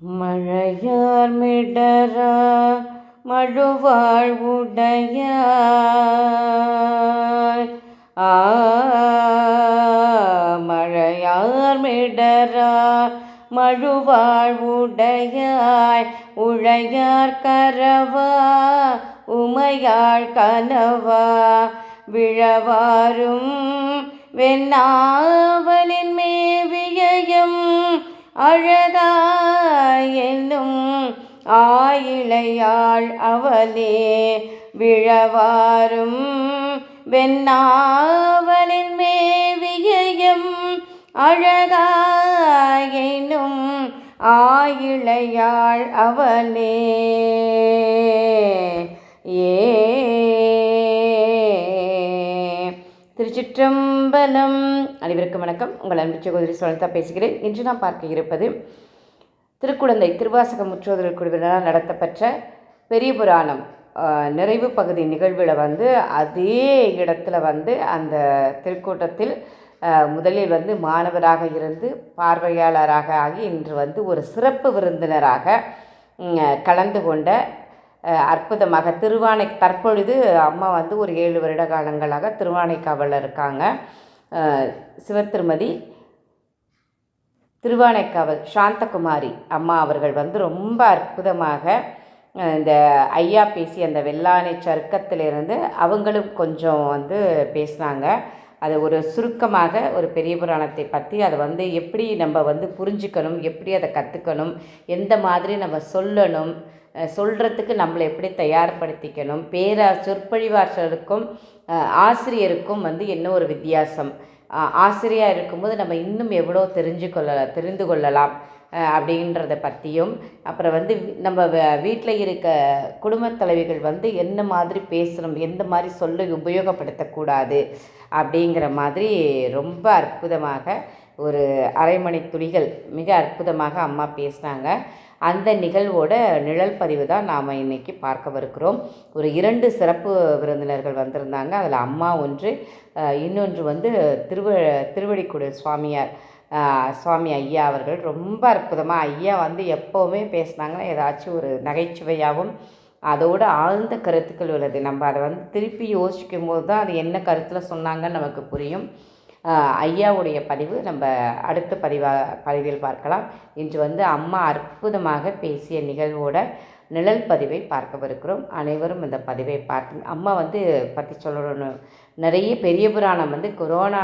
மழையார் மிடரா மழுவாழ் உடையாய் மழையார் மிடரா மழுவாழ் உடையாய் உழையார் கரவா உமையாள் கனவா விழவாரும் வெண்ணாவலின் மேவியம் அழகாய் என்னும் ஆயிழையாள் அவளே விழவாரும் வெண்ணாவலின் மேவியம் அழகாய் என்னும் ஆயிழையாள் அவளே. திருச்சிற்றம்பலம். அனைவருக்கும் வணக்கம். உங்கள் அன்பு சகோதரி சுலதா பேசுகிறேன். இன்று நாம் பார்க்க இருப்பது திருக்குடந்தை திருவாசக முற்றோதல் குழுவினரால் நடத்தப்பட்ட பெரிய புராணம் நிறைவு பகுதி நிகழ்வில் அதே இடத்துல அந்த திருக்கூட்டத்தில் முதலில் மாணவராக இருந்து பார்வையாளராக ஆகி இன்று ஒரு சிறப்பு விருந்தினராக கலந்து கொண்ட அற்புதமாக தற்பொழுது அம்மா ஒரு 7 வருட காலங்களாக திருவானைக்காவலில் இருக்காங்க. சிவத்திருமதி திருவானைக்காவல் சாந்தகுமாரி அம்மா அவர்கள் ரொம்ப அற்புதமாக இந்த ஐயா பேசி அந்த வெள்ளானை சருக்கத்திலிருந்து அவங்களும் கொஞ்சம் பேசினாங்க. அது ஒரு சுருக்கமாக ஒரு பெரிய புராணத்தை பற்றி அதை எப்படி நம்ம புரிஞ்சுக்கணும், எப்படி அதை கற்றுக்கணும், எந்த மாதிரி நம்ம சொல்லணும், சொல்கிறதுக்கு நம்மளை எப்படி தயார்படுத்திக்கணும், சொற்பொழிவாளருக்கும் ஆசிரியருக்கும் என்ன ஒரு வித்தியாசம், ஆசிரியராக இருக்கும்போது நம்ம இன்னும் எவ்வளோ தெரிந்து கொள்ளலாம் அப்படின்றத பற்றியும், அப்புறம் நம்ம வீட்டில் இருக்க குடும்பத் தலைவிகள் என்ன மாதிரி பேசணும், எந்த மாதிரி சொல்ல உபயோகப்படுத்தக்கூடாது அப்படிங்கிற மாதிரி ரொம்ப அற்புதமாக ஒரு அரை மணி துளிகள் மிக அற்புதமாக அம்மா பேசினாங்க. அந்த நிகழ்வோட நிழல் பதிவு தான் நாம் இன்றைக்கி பார்க்கவிருக்கிறோம். ஒரு 2 சிறப்பு விருந்தினர்கள் வந்திருந்தாங்க. அதில் அம்மா ஒன்று, இன்னொன்று திருவடிக்குடல் சுவாமி ஐயா அவர்கள் ரொம்ப அற்புதமாக ஐயா எப்போவுமே பேசினாங்கன்னா ஏதாச்சும் ஒரு நகைச்சுவையாகவும் அதோடு ஆழ்ந்த கருத்துக்கள் உள்ளது. நம்ம அதை திருப்பி யோசிக்கும் போது தான் அது என்ன கருத்தில் சொன்னாங்கன்னு நமக்கு புரியும். ஐயாவுடைய பதிவு நம்ம அடுத்த பதிவில் பார்க்கலாம். இன்று அம்மா அற்புதமாக பேசிய நிகழ்வோட நிழல் பதிவை பார்க்கவிருக்கிறோம். அனைவரும் இந்த பதிவை பார்க்க அம்மா பற்றி சொல்லணும். நிறைய பெரிய புராணம் கொரோனா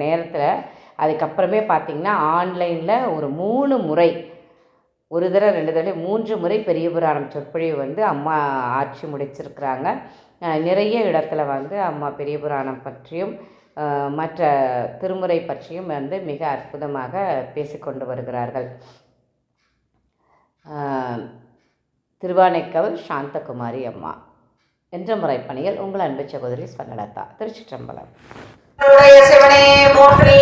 நேரத்தில் அதுக்கப்புறமே பார்த்திங்கன்னா ஆன்லைனில் ஒரு 3 முறை, ஒரு தடவை 2 தடவை 3 முறை பெரிய புராணம் சொற்பொழிவு அம்மா ஆட்சி முடிச்சிருக்கிறாங்க. நிறைய இடத்துல அம்மா பெரிய புராணம் பற்றியும் மற்ற திருமுறை பற்றியும் மிக அற்புதமாக பேசிக்கொண்டு வருகிறார்கள். திருவானைக்காவல் சாந்தகுமாரி அம்மா என்ற முறைப்பணிகள் உங்கள் அன்பு சகோதரி ஸ்வர்ணலதா. திருச்சிற்றம்பலம். சிவனே போற்றி.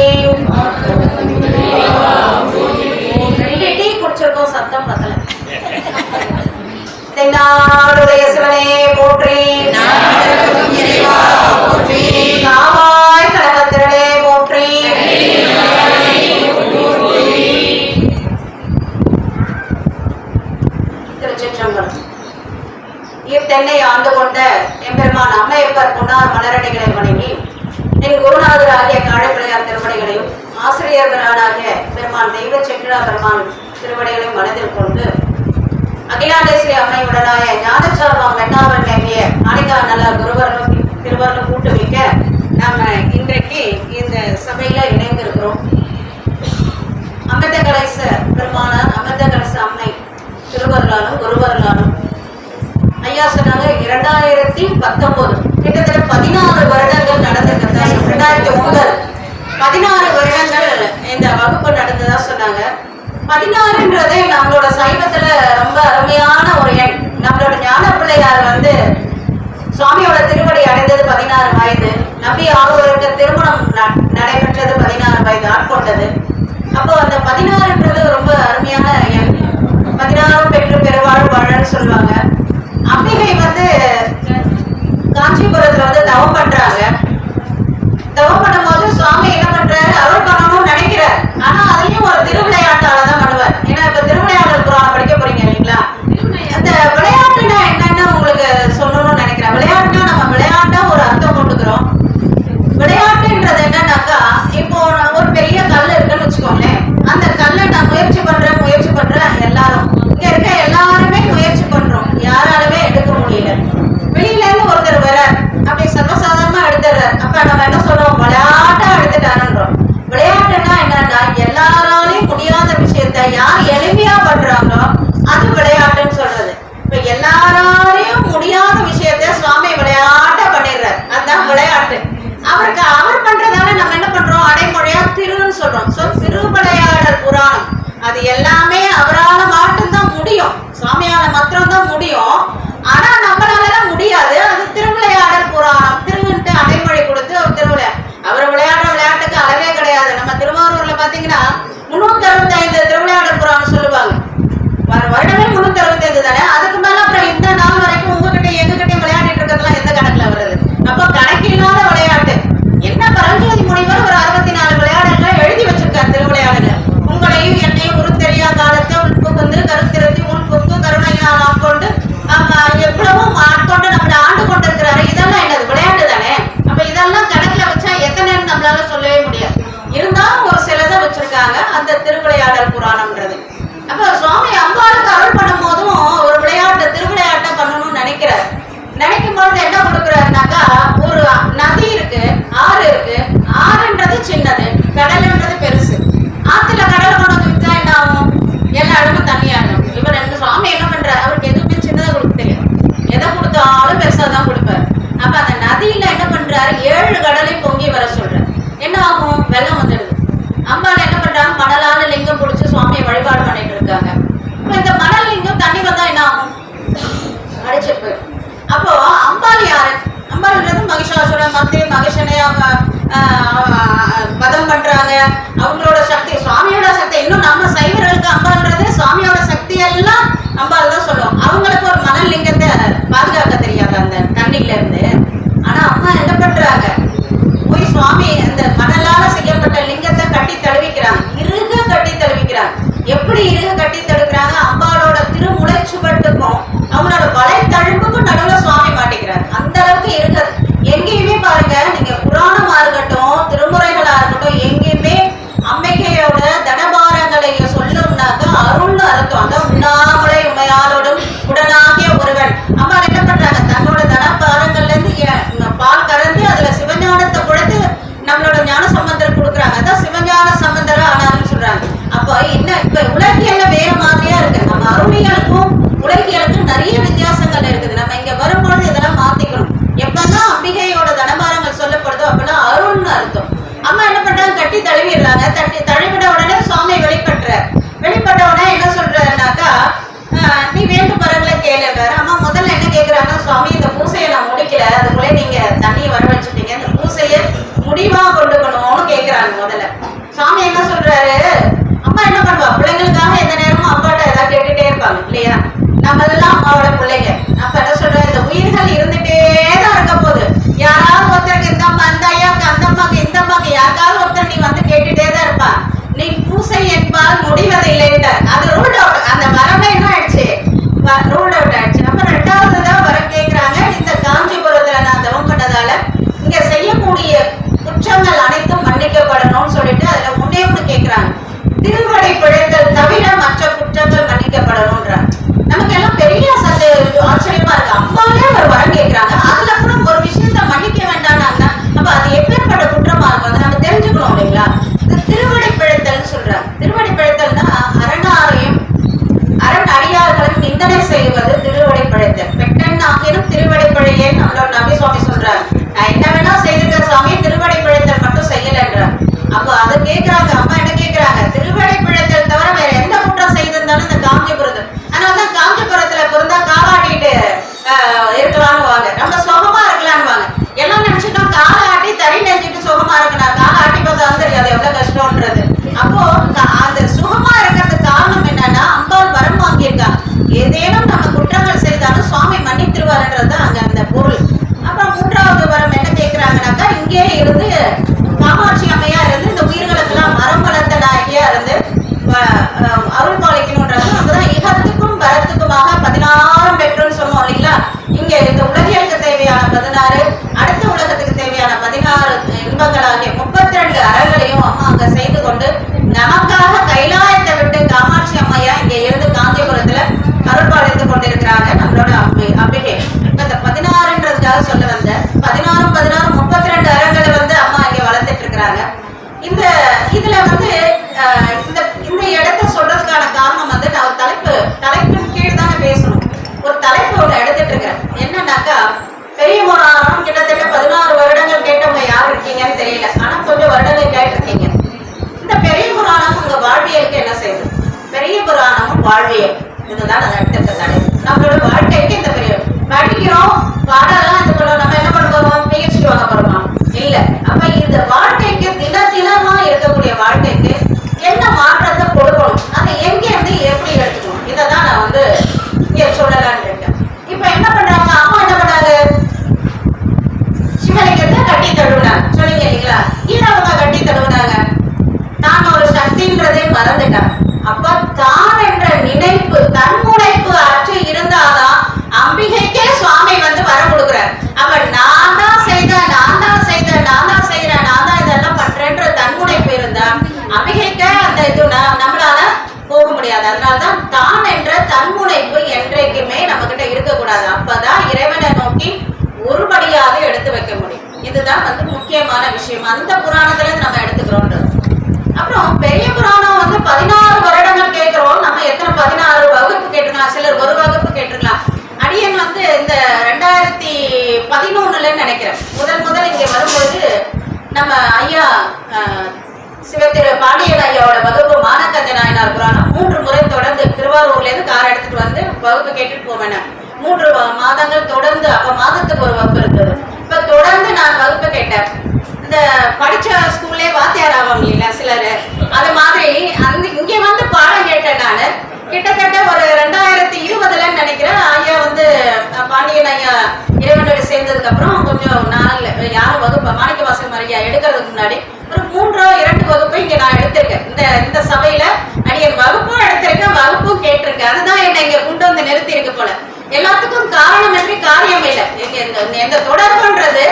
டீ குடிச்சிருக்கோம், சத்தம் பத்தல. தென்னாடுடைய சிவனே போற்றி. நாமாய் கழகத்திரளே போற்றி. திருச்சிற்றம்பலம். இத்தென்னை ஆண்டு கொண்ட எம்பெருமான் அம்மையப்பர் பொன்னார் மலரடிகளை வணங்கி என் குருநாதராகிய காழைப்பிள்ளையார் திருவடிகளையும் ஆசிரியர்களாகிய பெருமான் தெய்வ செக்கிழா பெருமான் திருவடிகளையும் மனதில் கொண்டு அகிலாண்டேஸ்வரி அம்மையுடனாய ஞானச்சார்வம் வெண்ணாவல் நேமிய மாணிக்கா நல்ல குருவர்களும் திருவர்களும் கூட்டுவிக்க நாம இன்றைக்கு இந்த சபையில இணைந்திருக்கிறோம். அமிர்தகலச பெருமானார் அமிர்தகலச அம்மை திருவர்களாலும் குருவர்களாலும் ஐயா சொன்னாங்க 2019 கிட்டத்தட்ட 16 வருடங்கள் நடந்திருக்கிறதா, 2009 16 வருடங்கள் இந்த வகுப்பு நடந்ததா சொன்னாங்க. 16ன்றதே நம்மளோட சைவத்துல ரொம்ப அருமையான ஒரு எண். நம்மளோட ஞான பிள்ளையார் சுவாமியோட திருவடி அடைந்தது 16 வயது, நம்பி ஆறுவருக்கு திருமணம் நடைபெற்றது 16 வயது ஆட்கொண்டது. அப்போ அந்த 16ன்றது ரொம்ப அருமையான எண். 16 பெற்று பெருவாழ் வாழன்னு சொல்லுவாங்க. அம்பிகை காஞ்சிபுரத்துல தவம் பண்றாங்க. தவம் பண்ணும்போது சுவாமி என்ன பண்றாரு, அருள் பண்ணணும்னு நினைக்கிறார். ஆனா அதையும் ஒரு திருவிளையாட்டால தான் பண்ணுவார். ஏன்னா இப்ப திருவிளையாட்டு அது எல்லாமே அவரால மட்டும்தான் முடியும், சுவாமியால மாத்திரம்தான் முடியும். ஆனா நம்மளால முடியாது. அது திருவிளையாடல் புராணம், திருவிட்டு அடைமொழி கொடுத்து அவர் விளையாடுற விளையாட்டுக்கு அளவே கிடையாது. நம்ம திருவாரூர்ல பாத்தீங்கன்னா 365 திருவிளையாடல் புராணம் சொல்லுவாங்க. வருடமே 365 தானே. அதுக்கு மேல அப்புறம் இந்த நாள் வரைக்கும் உங்ககிட்ட எங்ககிட்ட விளையாடிட்டு இருக்கிறதுலாம் எந்த கணக்குல வருது? அப்ப கணக்கில்லாத விளையாட்டு. என்ன பரஞ்சோதி முனிவர் ஒரு 64 விளையாடல்கள் எழுதி வச்சிருக்காரு திருவிளையாடல. உங்களையும் என்னையும் உருத்தெரியா காலத்தை உட்புகுந்து கருத்திருத்தி உள்புக்கு கருணையினால் ஆட்கொண்டு எவ்வளவும் ஆட்கொண்டு நம்மளை ஆண்டு கொண்டிருக்கிறாரு. இதெல்லாம் என்னது? விளையாட்டு தானே. அப்ப இதெல்லாம் கணக்குல வச்சா எத்தனைன்னு நம்மளால சொல்லவே முடியாது. இருந்தாலும் ஒரு சிலதை வச்சிருக்காங்க அந்த திருவிளையாடல் புராணம்ன்றது. அப்ப சுவாமி அம்பாளுக்கு அருள் பண்ணும் போதும் ஒரு விளையாட்டு திருவிளையாட்டை பண்ணணும்னு நினைக்கிறார். நினைக்கும் பொழுது என்ன கொடுக்குறாருனாக்கா, ஒரு நதி இருக்கு, ஆறு இருக்கு. ஆறுன்றது சின்னது, கடல்ன்றது பெருசு. ஆத்துல கடல் கொண்டு வந்து வித்தா என்ன ஆகும்? எல்லா இடமும் தண்ணியாகும். இவர் ரெண்டு சுவாமி என்ன பண்றாரு, அவருக்கு எதுவுமே சின்னதா கொடுக்க தெரியும், எதை கொடுத்தாலும் பெருசா தான் கொடுப்பாரு. அப்ப அந்த நதியில என்ன பண்றாரு, 7 கடலையும் பொங்கி வர சொல்றாரு. என்ன ஆகும்? வெள்ளம் வந்துடுது. அம்பாள் என்ன பண்றாங்க, மணலான லிங்கம் பிடிச்சி சுவாமியை வழிபாடு பண்ணிட்டு இருக்காங்க. இந்த மணல் லிங்கம் தண்ணி வந்தா என்ன ஆகும்? அடிச்சு போயிடும். அப்போ அம்பாள் யாரு? அம்பாள்ன்றது மகிஷாசுரன் மத்திய மகிஷனை வதம் பண்றாங்க. அவங்களோட சக்தி, சுவாமியோட சக்தி. இன்னும் நம்ம சைவர்களுக்கு அம்பாள்ன்றது சுவாமியோட சக்தி எல்லாம் அம்பாள் தான் சொல்லுவோம். அவங்களுக்கு ஒரு மணல் லிங்கத்தை பாதுகாக்க தெரியாது அந்த தண்ணியில இருந்து. ஆனா அம்மா என்ன பண்றாங்க, போய் சுவாமி அந்த மணலால செய்யப்பட்ட லிங்கத்தை கட்டி தழுவிக்கிறாங்க. இறுக கட்டி தழுவிக்கிறாங்க. எப்படி இறுக கட்டி தடுக்கிறாங்க? அம்பாளோட திருமுலை சுவட்டுக்கும் அவங்களோட வலை தழும்புக்கும் நடுவில் சுவாமி மாட்டிக்கிறாரு. அந்த அளவுக்கு இருக்குது. எங்கேயுமே பாருங்க, நீங்க புராணமா இருக்கட்டும், திருமுறைகளா இருக்கட்டும், எங்கேயுமே அம்பிகையோட தனபாரங்களை சொல்லும்னாக்கா அருள்னு அர்த்தம். அதான் உண்ணாமலை உமையாளோடும் உடனாகிய ஒருவன். அம்மா என்ன பண்றாங்க, தன்னோட தனபாரங்கள்ல இருந்து பால் கறந்து அதுல சிவஞானத்தை கொடுத்து நம்மளோட ஞான சம்பந்தர் கொடுக்குறாங்க. அதான் சிவஞான சம்பந்தரா ஆனாலும் சொல்றாங்க. அப்போ என்ன, இப்ப உலகியல்ல வேற மாதிரியா இருக்கு. நம்ம அருளியலுக்கும் உலகியலுக்கும் நிறைய வித்தியாசங்கள் இருக்குது. நம்ம இங்க வரும்பொழுது இதெல்லாம் மாத்திக்கணும். எப்பதான் அம்பிகையோட தனபாரங்கள் சொல்லப்படுதோ அப்பெல்லாம் அருள்னு அர்த்தம். அம்மா என்ன பண்றாங்க, கட்டி தழுவிடுறாங்க. தழுவிட உடனே சுவாமி வெளிப்பட்ட உடனே என்ன சொல்றாருனாக்கா, நீ வேண்டும் வரங்களை கேளுறாரு. அம்மா முதல்ல என்ன கேட்கிறாங்கன்னா, சுவாமி இந்த பூசையை நான் முடிக்கல, அதுக்குள்ளே நீங்க தண்ணியை வர வச்சுட்டீங்க, இந்த பூசையை முடிவா கொண்டுக்கணும்னு கேட்கிறாங்க. முதல்ல சுவாமி என்ன சொல்றாரு, அம்மா என்ன பண்ணுவா, பிள்ளைங்களுக்காக எந்த நேரமும் அப்பாட்ட ஏதாவது கேட்டுட்டே இருப்பாங்க இல்லையா? நம்ம எல்லாம் அம்மாவோட பிள்ளைங்க. அப்ப என்ன சொல்ற, இந்த உயிர்கள் இருந்துட்டே தான் இருக்க போகுது. யாராவது ஒருத்தருக்கு இந்த அம்மா, அந்த ஐயாவுக்கு, அந்த அம்மாக்கு, இந்த அம்மாக்கு யாருக்காவது ஒருத்தர் நீ வந்து கேட்டுட்டே தான் இருப்பா. நீ பூசை என்பால் முடிவதில்லை. அது ரூல்ட் அவுட். அந்த வரமே என்ன ஆயிடுச்சு, ரூல்ட் அவுட் ஆயிடுச்சு. அப்ப 2வது தான் வர கேட்கிறாங்க. இந்த காஞ்சிபுரத்துல நான் தவம் பண்ணதால இங்க செய்யக்கூடிய குற்றங்கள் அனைத்தும் மன்னிக்கப்படணும்னு சொல்லிட்டு அதுல முன்னே ஒண்ணு கேட்கிறாங்க, திருவடை பிழைத்தல் தவிர மற்ற குற்றங்கள் மன்னிக்கப்படணும்ன்றாங்க. நமக்கு எல்லாம் பெரிய ஆச்சரியமா இருக்கு. அம்மாவே ஒரு வரம் கேட்கிறாங்க, அதுல கூட ஒரு விஷயத்த மன்னிக்க வேண்டாம்னா அப்ப அது எப்பேற்பட்ட குற்றமா இருக்கும், அதை நம்ம தெரிஞ்சுக்கணும் இல்லைங்களா? இது திருவடை பிழைத்தல் சொல்றாங்க. திருவடை பிழைத்தல்னா அரணாரையும் அரண் அடியார்களும் நிந்தனை செய்வது திருவடை பிழைத்தல். பெட்டன் ஆகினும் திருவடை பிழையே நம்மளோட நபி சுவாமி சொல்றாரு. நான் என்ன வேணா செய்திருக்க சுவாமி, திருவடை பிழைத்தல் மட்டும் செய்யலன்றார். அப்போ அதை கேட்கிறாங்க. அம்மா என்ன கேட்கிறாங்க, திருவடை பிழைத்தல் தவிர வேற எந்த குற்றம் செய்திருந்தாலும் இந்த காஞ்சிபுரத்தில். அதனாலதான் காஞ்சிபுரத்துல பிறந்தா காலாட்டிட்டு இருக்கலாம்னு வாங்க, நம்ம சுகமா இருக்கலாம்னு வாங்க. எல்லாம் நினைச்சுட்டோம் காலை ஆட்டி தறி நெஞ்சிட்டு சுகமா இருக்கணும். காலை ஆட்டி பார்த்தா தெரியாது எவ்வளவு கஷ்டம்ன்றது. அப்போ அந்த சுகமா இருக்கிறதுக்கு காரணம் என்னன்னா, அம்பாள் வரம் வாங்கியிருக்காங்க. ஏதேனும் நம்ம குற்றங்கள் செய்தாலும் சுவாமி மன்னித்திருவாருன்றது அங்க அந்த பொருள். அப்புறம் 3வது வரம் என்ன கேட்கிறாங்கன்னாக்கா, இங்கே இருந்து காமாட்சி அம்மையா இருந்து இந்த உயிர்களுக்கெல்லாம் மரம் வளர்த்த நாயகியா இருந்து அருள் பாலிக்கணும்ன்றது. நம்மதான் இகத்துக்கும் வரத்துக்குமாக 16 பெற்றோன்னு சொன்னோம் இல்லைங்களா? இங்க இந்த உலகியலுக்கு தேவையான 16, அடுத்த உலகத்துக்கு தேவையான 16 இன்பங்களாகிய 32 அறங்களையும் அம்மா அங்க செய்து கொண்டு நமக்காக கைலாயத்தை விட்டு காமாட்சி அம்மையா இங்க இருந்து காஞ்சிபுரத்துல அருள் பாலித்து கொண்டிருக்கிறாங்க நம்மளோட அம்பிகை. இந்த 16ன்றதுக்காக சொல்ல வந்த 16 32 அறங்களை வந்து அம்மா இங்க வளர்த்துட்டு இருக்கிறாங்க. இந்த இதுல வந்து இந்த இடத்த சொல்றதுக்கான காரணம் வந்து நான் ஒரு தலைப்பின் கீழ் தானே பேசணும். ஒரு தலைப்பு ஒன்று எடுத்துட்டு இருக்கிறேன். என்னன்னாக்கா, பெரிய புராணம் கிட்டத்தட்ட 16 வருடங்கள் கேட்டவங்க யார் இருக்கீங்கன்னு தெரியல. ஆனா கொஞ்சம் வருடங்கள் கேட்டிருக்கீங்க. இந்த பெரிய புராணம் உங்க வாழ்வியலுக்கு என்ன செய்யுது? என்பதுதான் அதை அடுத்த தடை. நம்மளோட வாழ்க்கைக்கு இந்த பெரிய படிக்கிறோம், பாடலாம் இது பண்ணோம், நம்ம என்ன பண்ண போறோம், PhD வாங்க போறோமா? இல்ல. அப்ப இந்த வாழ்க்கைக்கு தினமா இருக்கக்கூடிய வாழ்க்கைக்கு என்ன மாற்றத்தை கொடுக்கணும், அதை எங்க இருந்து எப்படி எடுத்துக்கணும், இதைதான் நான் வந்து இங்க சொல்லலான்னு இருக்கேன். இப்ப என்ன பண்றாங்க, அம்மா என்ன பண்ணாங்க, சிவலிங்கத்தை கட்டி தழுவினாங்க சொன்னீங்க இல்லைங்களா? ஏன் அவங்க கட்டி தழுவினாங்க? நான் ஒரு சக்தின்றதே மறந்துட்டாங்க. அப்ப தான் என்ற நினைப்பு, தன்முனைப்பு அற்று இருந்தாதான் அம்பிகைக்கே சுவாமி வந்து வரம் கொடுக்குறார். அப்ப நான் தான் செய்தேன், நான் தான் செய்தேன், நான் தான் செய்யறேன், நான் தான் இதெல்லாம் பண்றேன்ற தன்முனைப்பு இருந்தா அம்பிகைக்கே அந்த இது நம்மளால போக முடியாது. அதனால்தான் தான் என்ற தன்முனைப்பு என்றைக்குமே நம்ம கிட்ட இருக்கக்கூடாது. அப்பதான் இறைவனை நோக்கி ஒருபடியாக எடுத்து வைக்க முடியும். இதுதான் வந்து முக்கியமான விஷயம். அந்த புராணத்துல நம்ம எடுத்துக்கிறோம். அப்புறம் பெரிய புராணம் வந்து 16 வருடங்கள் கேட்கிறோம். நம்ம எத்தனை 16 வகுப்பு கேட்டிருக்கலாம், சிலர் ஒரு வகுப்பு கேட்டிருக்கலாம். அடியன் வந்து இந்த 2011 நினைக்கிறேன் முதல் இங்க வரும்போது நம்ம ஐயா சிவத்திரு பாண்டியன் ஐயாவோட வகுப்பு மானக்கந்த நாயனார் புராணம் 3 முறை தொடர்ந்து திருவாரூர்ல இருந்து கார் எடுத்துட்டு வந்து வகுப்பு கேட்டுட்டு போவேன். 3 மாதங்கள் தொடர்ந்து, அப்ப மாதத்துக்கு ஒரு வகுப்பு இருந்தது. இப்ப தொடர்ந்து நான் வகுப்பு கேட்டேன். இந்த படிச்ச ஸ்கூல்லே வாத்தியார் ஆவாங்க இல்ல சிலரு, அது மாதிரி அந்த இங்க வந்து பாடம் கேட்டேன். நான் கிட்டத்தட்ட ஒரு 2020 நினைக்கிறேன் ஐயா வந்து பாண்டியன் ஐயா இறைவனோட சேர்ந்ததுக்கு அப்புறம் கொஞ்சம் நாள் யாரும் வகுப்பு மாணிக்க வாசகம் ஐயா எடுக்கிறதுக்கு முன்னாடி ஒரு 2 வகுப்பு இங்க நான் எடுத்திருக்கேன். இந்த சபையில அடியன் வகுப்பும் எடுத்திருக்கேன், வகுப்பும் கேட்டிருக்கேன். அதுதான் என்ன இங்க கொண்டு வந்து நிறுத்தி இருக்கு போல. எல்லாத்துக்கும் காரணம் என்று காரியம் இல்லை. இந்த தொடர்புன்றது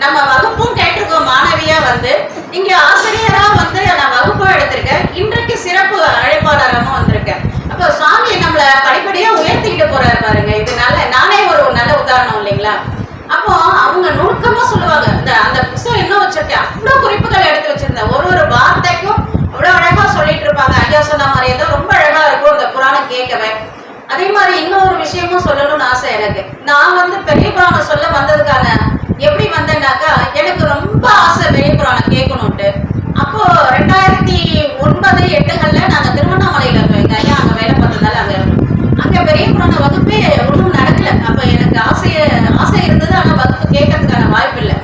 நம்ம வகுப்பும் கேட்டிருக்கோம். மாணவியா வந்து இங்க ஆசிரியரா வந்து நான் வகுப்பும் எடுத்திருக்கேன். இன்றைக்கு சிறப்பு அழைப்பாளராகவும் வந்திருக்கேன். அப்போ சுவாமி நம்மள படிப்படியா உயர்த்திக்கிட்டு போறாரு பாருங்க. இது நானே ஒரு நல்ல உதாரணம் இல்லைங்களா? அப்போ அவங்க நுணுக்கமா சொல்லுவாங்க. அந்த புத்தகம் இன்னும் வச்சிருக்கேன், அவ்வளவு குறிப்புகள் எடுத்து வச்சிருந்தேன். ஒரு வார்த்தைக்கும் அவ்வளவு அழகா சொல்லிட்டு இருப்பாங்க. ஐயா சொன்ன மாதிரியே தான் ரொம்ப அழகா இருக்கும் இந்த புராணம் கேட்கவே. அதே மாதிரி இன்னொரு விஷயமும் சொல்லணும்னு ஆசை எனக்கு. நான் வந்து பெரிய புராணம் சொல்ல வந்ததுக்கான எப்படி வந்தேன்னாக்கா, எனக்கு ரொம்ப ஆசை பெரிய புராணம் கேட்கணும்ட்டு. அப்போ 2009, 8 நாங்க திருவண்ணாமலையில இருந்தோம். எங்க ஐயா அங்க வேலை பார்த்ததால அங்க பெரிய புராண வகுப்பே ஒன்றும் நடக்கல. அப்ப எனக்கு ஆசை இருந்தது, ஆனா வகுப்பு கேட்கறதுக்கான வாய்ப்பு இல்லை.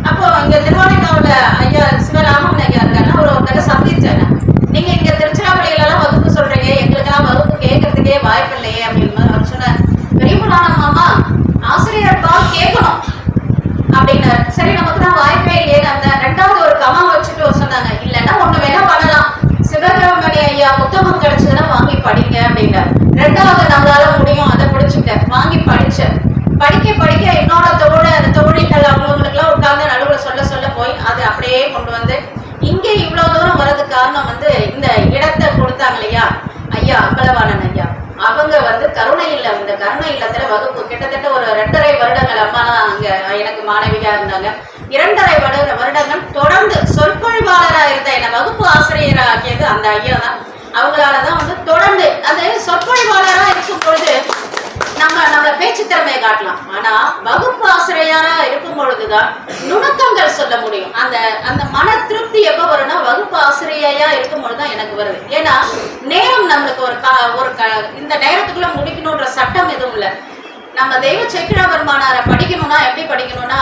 அப்போ இங்க திருவானைக்காவுல ஐயா சிவராமன் ஐயா இருக்காரு, ஒரு தடவை சந்திச்சேன். நீங்க இங்க திருச்சிராப்பள்ளியில எல்லாம் வகுப்பு சொல்றீங்க, எங்களுக்கெல்லாம் வகுப்பு கேட்கறதுக்கே வாய்ப்பு இல்லையே அப்படின்னு அவர் சொன்னார். பெரிய புராணம் மாமா ஆசிரியர் பால் கேட்கணும் அப்படின்னாரு. சரி நமக்கு தான் வாய்ப்பே இல்லையே. அந்த 2வது ஒரு கமா வச்சுட்டு சொன்னாங்க, இல்லைன்னா ஒண்ணு வேணா பண்ணலாம், சிவகிரமணி ஐயா புத்தகம் கிடைச்சதுன்னா வாங்கி படிங்க அப்படின்னாரு. 2வது நம்மளால முடியும், அதை பிடிச்சிட்டேன், வாங்கி படிச்சேன். படிக்க என்னோட தோழிகள் அவங்களுக்குலாம் உட்கார்ந்து நடுவில் சொல்ல போய் அது அப்படியே கொண்டு வந்து இங்க இவ்வளவு தூரம் வர்றதுக்கு காரணம் வந்து இந்த இடத்தை கொடுத்தாங்க இல்லையா ஐயா அம்பலவாணன் ஐயா. அவங்க வந்து கருணை இல்லம், இந்த கருணை இல்லத்துல வகுப்பு கிட்டத்தட்ட ஒரு 2.5 வருடங்கள் அம்மா அங்க எனக்கு மாணவியா இருந்தாங்க. 2.5 வருடங்கள் தொடர்ந்து சொற்பொழிவாளரா இருந்த என்ன வகுப்பு ஆசிரியரா ஆக்கியது அந்த ஐயா தான். அவங்களாலதான் வந்து தொடர்ந்து அந்த சொற்பொழிவாளரா இருக்கும் பொழுது நம்மள பேச்சு திறமையை காட்டலாம். ஆனா வகுப்பு ஆசிரியரா இருக்கும் பொழுதுதான் நுணுக்கங்கள் சொல்ல முடியும். அந்த மன திருப்தி எப்ப வரும்னா வகுப்பு ஆசிரியையா இருக்கும் பொழுதுதான் எனக்கு வருது. ஏன்னா நேரம் நம்மளுக்கு ஒரு இந்த நேரத்துக்குள்ள முடிக்கணும்ன்ற சட்டம் எதுவும் இல்லை. நம்ம தெய்வ சேக்கிழா பெருமானாரை படிக்கணும்னா எப்படி படிக்கணும்னா,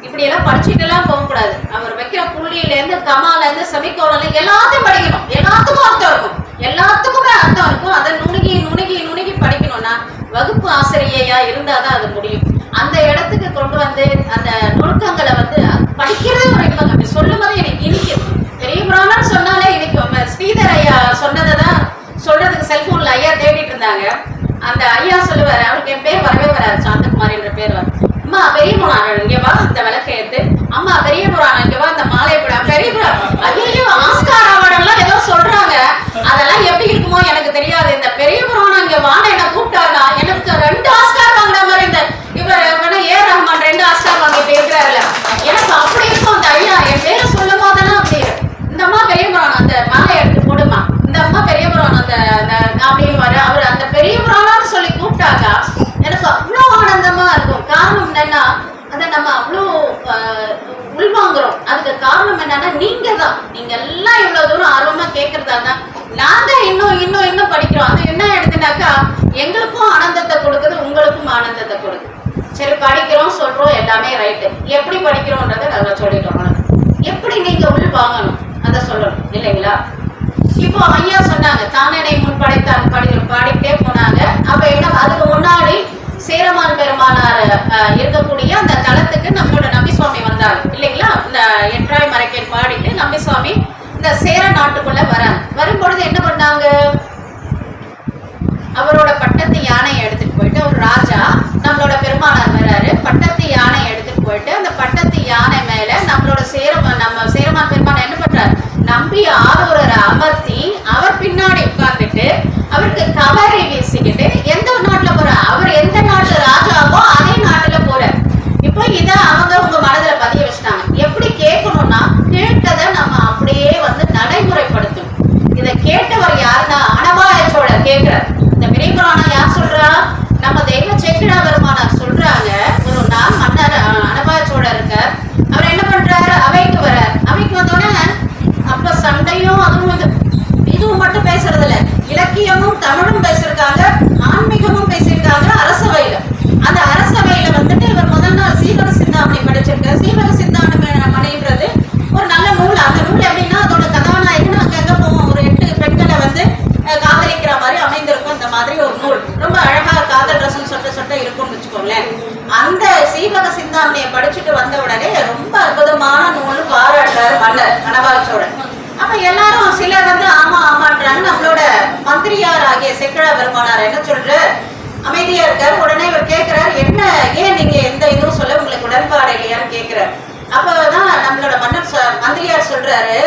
இப்படி எல்லாம் படிச்சுட்டு எல்லாம் போகக்கூடாது. அவர் வைக்கிற புள்ளியில இருந்து கமால இருந்து செமிகோலன்ல எல்லாத்தையும் படிக்கணும். எல்லாத்துக்கும் அர்த்தம் இருக்கும், எல்லாத்துக்குமே அர்த்தம் இருக்கும். அதை நுணுகி படிக்கணும்னா வகுப்பு ஆசிரியையா இருந்தாதான் அது முடியும். அந்த இடத்துக்கு கொண்டு வந்து அந்த நுணுக்கங்களை வந்து படிக்கிறதே ஒரு இன்பம். அப்படி சொல்லும் போது எனக்கு இனிக்கும். பெரிய புராணம் சொன்னாலே இனிக்கும். ஸ்ரீதர் ஐயா சொன்னதான் சொல்றதுக்கு செல்போன்ல ஐயா தேடிட்டு இருந்தாங்க. அந்த ஐயா சொல்லுவாரு, அவருக்கு என் பேர் வரவே வராது, சாந்தகுமாரி என்ற பேர் வரும். அம்மா பெரிய புராணம் இங்க வா, இந்த விளக்க ஏத்து. அம்மா பெரிய புராணம் இங்க வா, இந்த மாலை பெரிய புராணம். ஐயோ ஆஸ்கார் அவார்டெல்லாம் ஏதோ சொல்றாங்க, அதெல்லாம் எப்படி இருக்குமோ எனக்கு தெரியாது. இந்த பெரிய புராணம் இங்க வாட என்ன கூப்பிட்டாருன்னா எனக்கு 2 ஆஸ்கார் வாங்கின மாதிரி. இந்த இவர் ஏ ரஹ்மான் 2 ஆஸ்கார் வாங்கிட்டு இருக்கிறாருல, எனக்கு அப்படி இருக்கும். அந்த ஐயா என் பேரை சொல்லும் போதெல்லாம் அப்படி இந்த அம்மா பெரிய புராணம் அந்த மாலை எடுத்து போடுமா, இந்த அம்மா பெரிய புராணம் அந்த அப்படின்னு வர அவர் அந்த பெரிய புராணம்னு சொல்லி கூப்பிட்டாக்கா எனக்கு அவ்வளோ ஆனந்தமா இருக்கும். காரணம் என்னன்னா அதை நம்ம அவ்வளோ உள்வாங்குறோம். அதுக்கு காரணம் என்னன்னா நீங்க எல்லாம் இவ்வளவு தூரம் ஆர்வமா கேட்கறதா தான் நாங்க இன்னும் படிக்கிறோம். அது என்ன எடுத்துனாக்கா எங்களுக்கும் ஆனந்தத்தை கொடுக்குது, உங்களுக்கும் ஆனந்தத்தை கொடுக்குது. சரி, படிக்கிறோம் சொல்றோம், எல்லாமே ரைட்டு. எப்படி படிக்கிறோம்ன்றதை நாங்கள் சொல்லிட்டோம். எப்படி நீங்க உள் வாங்கணும் அதை சொல்லணும் இல்லைங்களா? இப்போ ஐயா சொன்னாங்க தானடை முன் படைத்தான் பாடிக்கிட்டே போனாங்க. அப்ப என்ன, அதுக்கு முன்னாடி சேரமான் பெருமானார் இருக்கக்கூடிய அந்த தளத்துக்கு நம்மளோட நம்பி சுவாமி வந்தாங்க இல்லைங்களா? இந்த எட்டாய் மறைக்கேன் பாடிட்டு நம்பி சுவாமி இந்த சேர நாட்டுக்குள்ள வராங்க. வரும்பொழுது என்ன பண்ணாங்க, அவரோட பட்டத்து யானையை எடுத்துட்டு போயிட்டு, ஒரு ராஜா நம்மளோட பெருமானார் வர்றாரு, பட்டத்து யானை எடுத்துட்டு போயிட்டு அந்த பட்டத்து யானை மேல நம்மளோட சேரமான் பெருமான் என்ன பண்றாரு, நம்பி ஆரூரரை அமர்த்தி அவர் பின்னாடி உட்கார்ந்துட்டு அவருக்கு கவரை வீசிக்கிட்டு எந்த நாட்டுல போறார், அவர் எந்த நாட்டு ராஜாவோ அதே நாட்டுல போறார். இப்போ இதை அவங்க உங்க மனதுல பதிய வச்சுட்டாங்க. எப்படி கேட்கணும்னா, கேட்டதை நம்ம அப்படியே வந்து நடைமுறைப்படுத்தணும். இதை கேட்டவர் யாருன்னா அனபாய சோழர் கேட்கிறார். இந்த பெரிய புராணம் யார் சொல்றா, நம்ம தெய்வ சேக்கிழா பெருமானார் சொல்றாங்க. ஒரு நாள் மன்னர் அனபாய சோழர் இருக்கார். அவர் என்ன பண்றாரு, அவைக்கு வர்றார். அவைக்கு வந்தோடனே அப்ப சண்டையும் அதுவும் இதுவும் மட்டும் பேசுறது இல்ல, இலக்கியமும் தமிழும் பேசியிருக்காங்க, ஆன்மீகமும் பேசியிருக்காங்க அரசவையில. அந்த அரசவையில வந்துட்டு இவர் முதல் நாள் சீவக சிந்தாமணி படிச்சிருக்காரு. சீவக சிந்தாமணின்றது ஒரு நல்ல நூல். அந்த நூல் எப்படின்னா அதோட கதாநாயகன் அங்கங்க போவோம், ஒரு 8 பெண்களை வந்து காதலிக்கிற மாதிரி அமைந்திருக்கும். இந்த மாதிரி ஒரு நூல் ரொம்ப அழகா காதல் ரசம் சொட்ட இருக்கும்னு வச்சுக்கோங்களேன். அந்த சீவக சிந்தாமணியை படிச்சுட்டு வந்த உடனே ரொம்ப அற்புதமான நூல் பாராட்டுறாரு மன்னர் அனபாய சோழன். அப்ப எல்லாரும் சிலர் வந்து ஆமா ஆமான்றாங்க. நம்மளோட மந்திரியார் ஆகிய சேக்கிழா பெருமானார் என்ன சொல்ற, அமைதியா இருக்காரு. உடனே இவர் கேட்கிறார், என்ன ஏன் நீங்க எந்த இதுவும் சொல்ல உங்களுக்கு உடன்பாடு இல்லையான்னு கேட்கிறார். அப்பதான் நம்மளோட மந்திரியார் சொல்றாரு,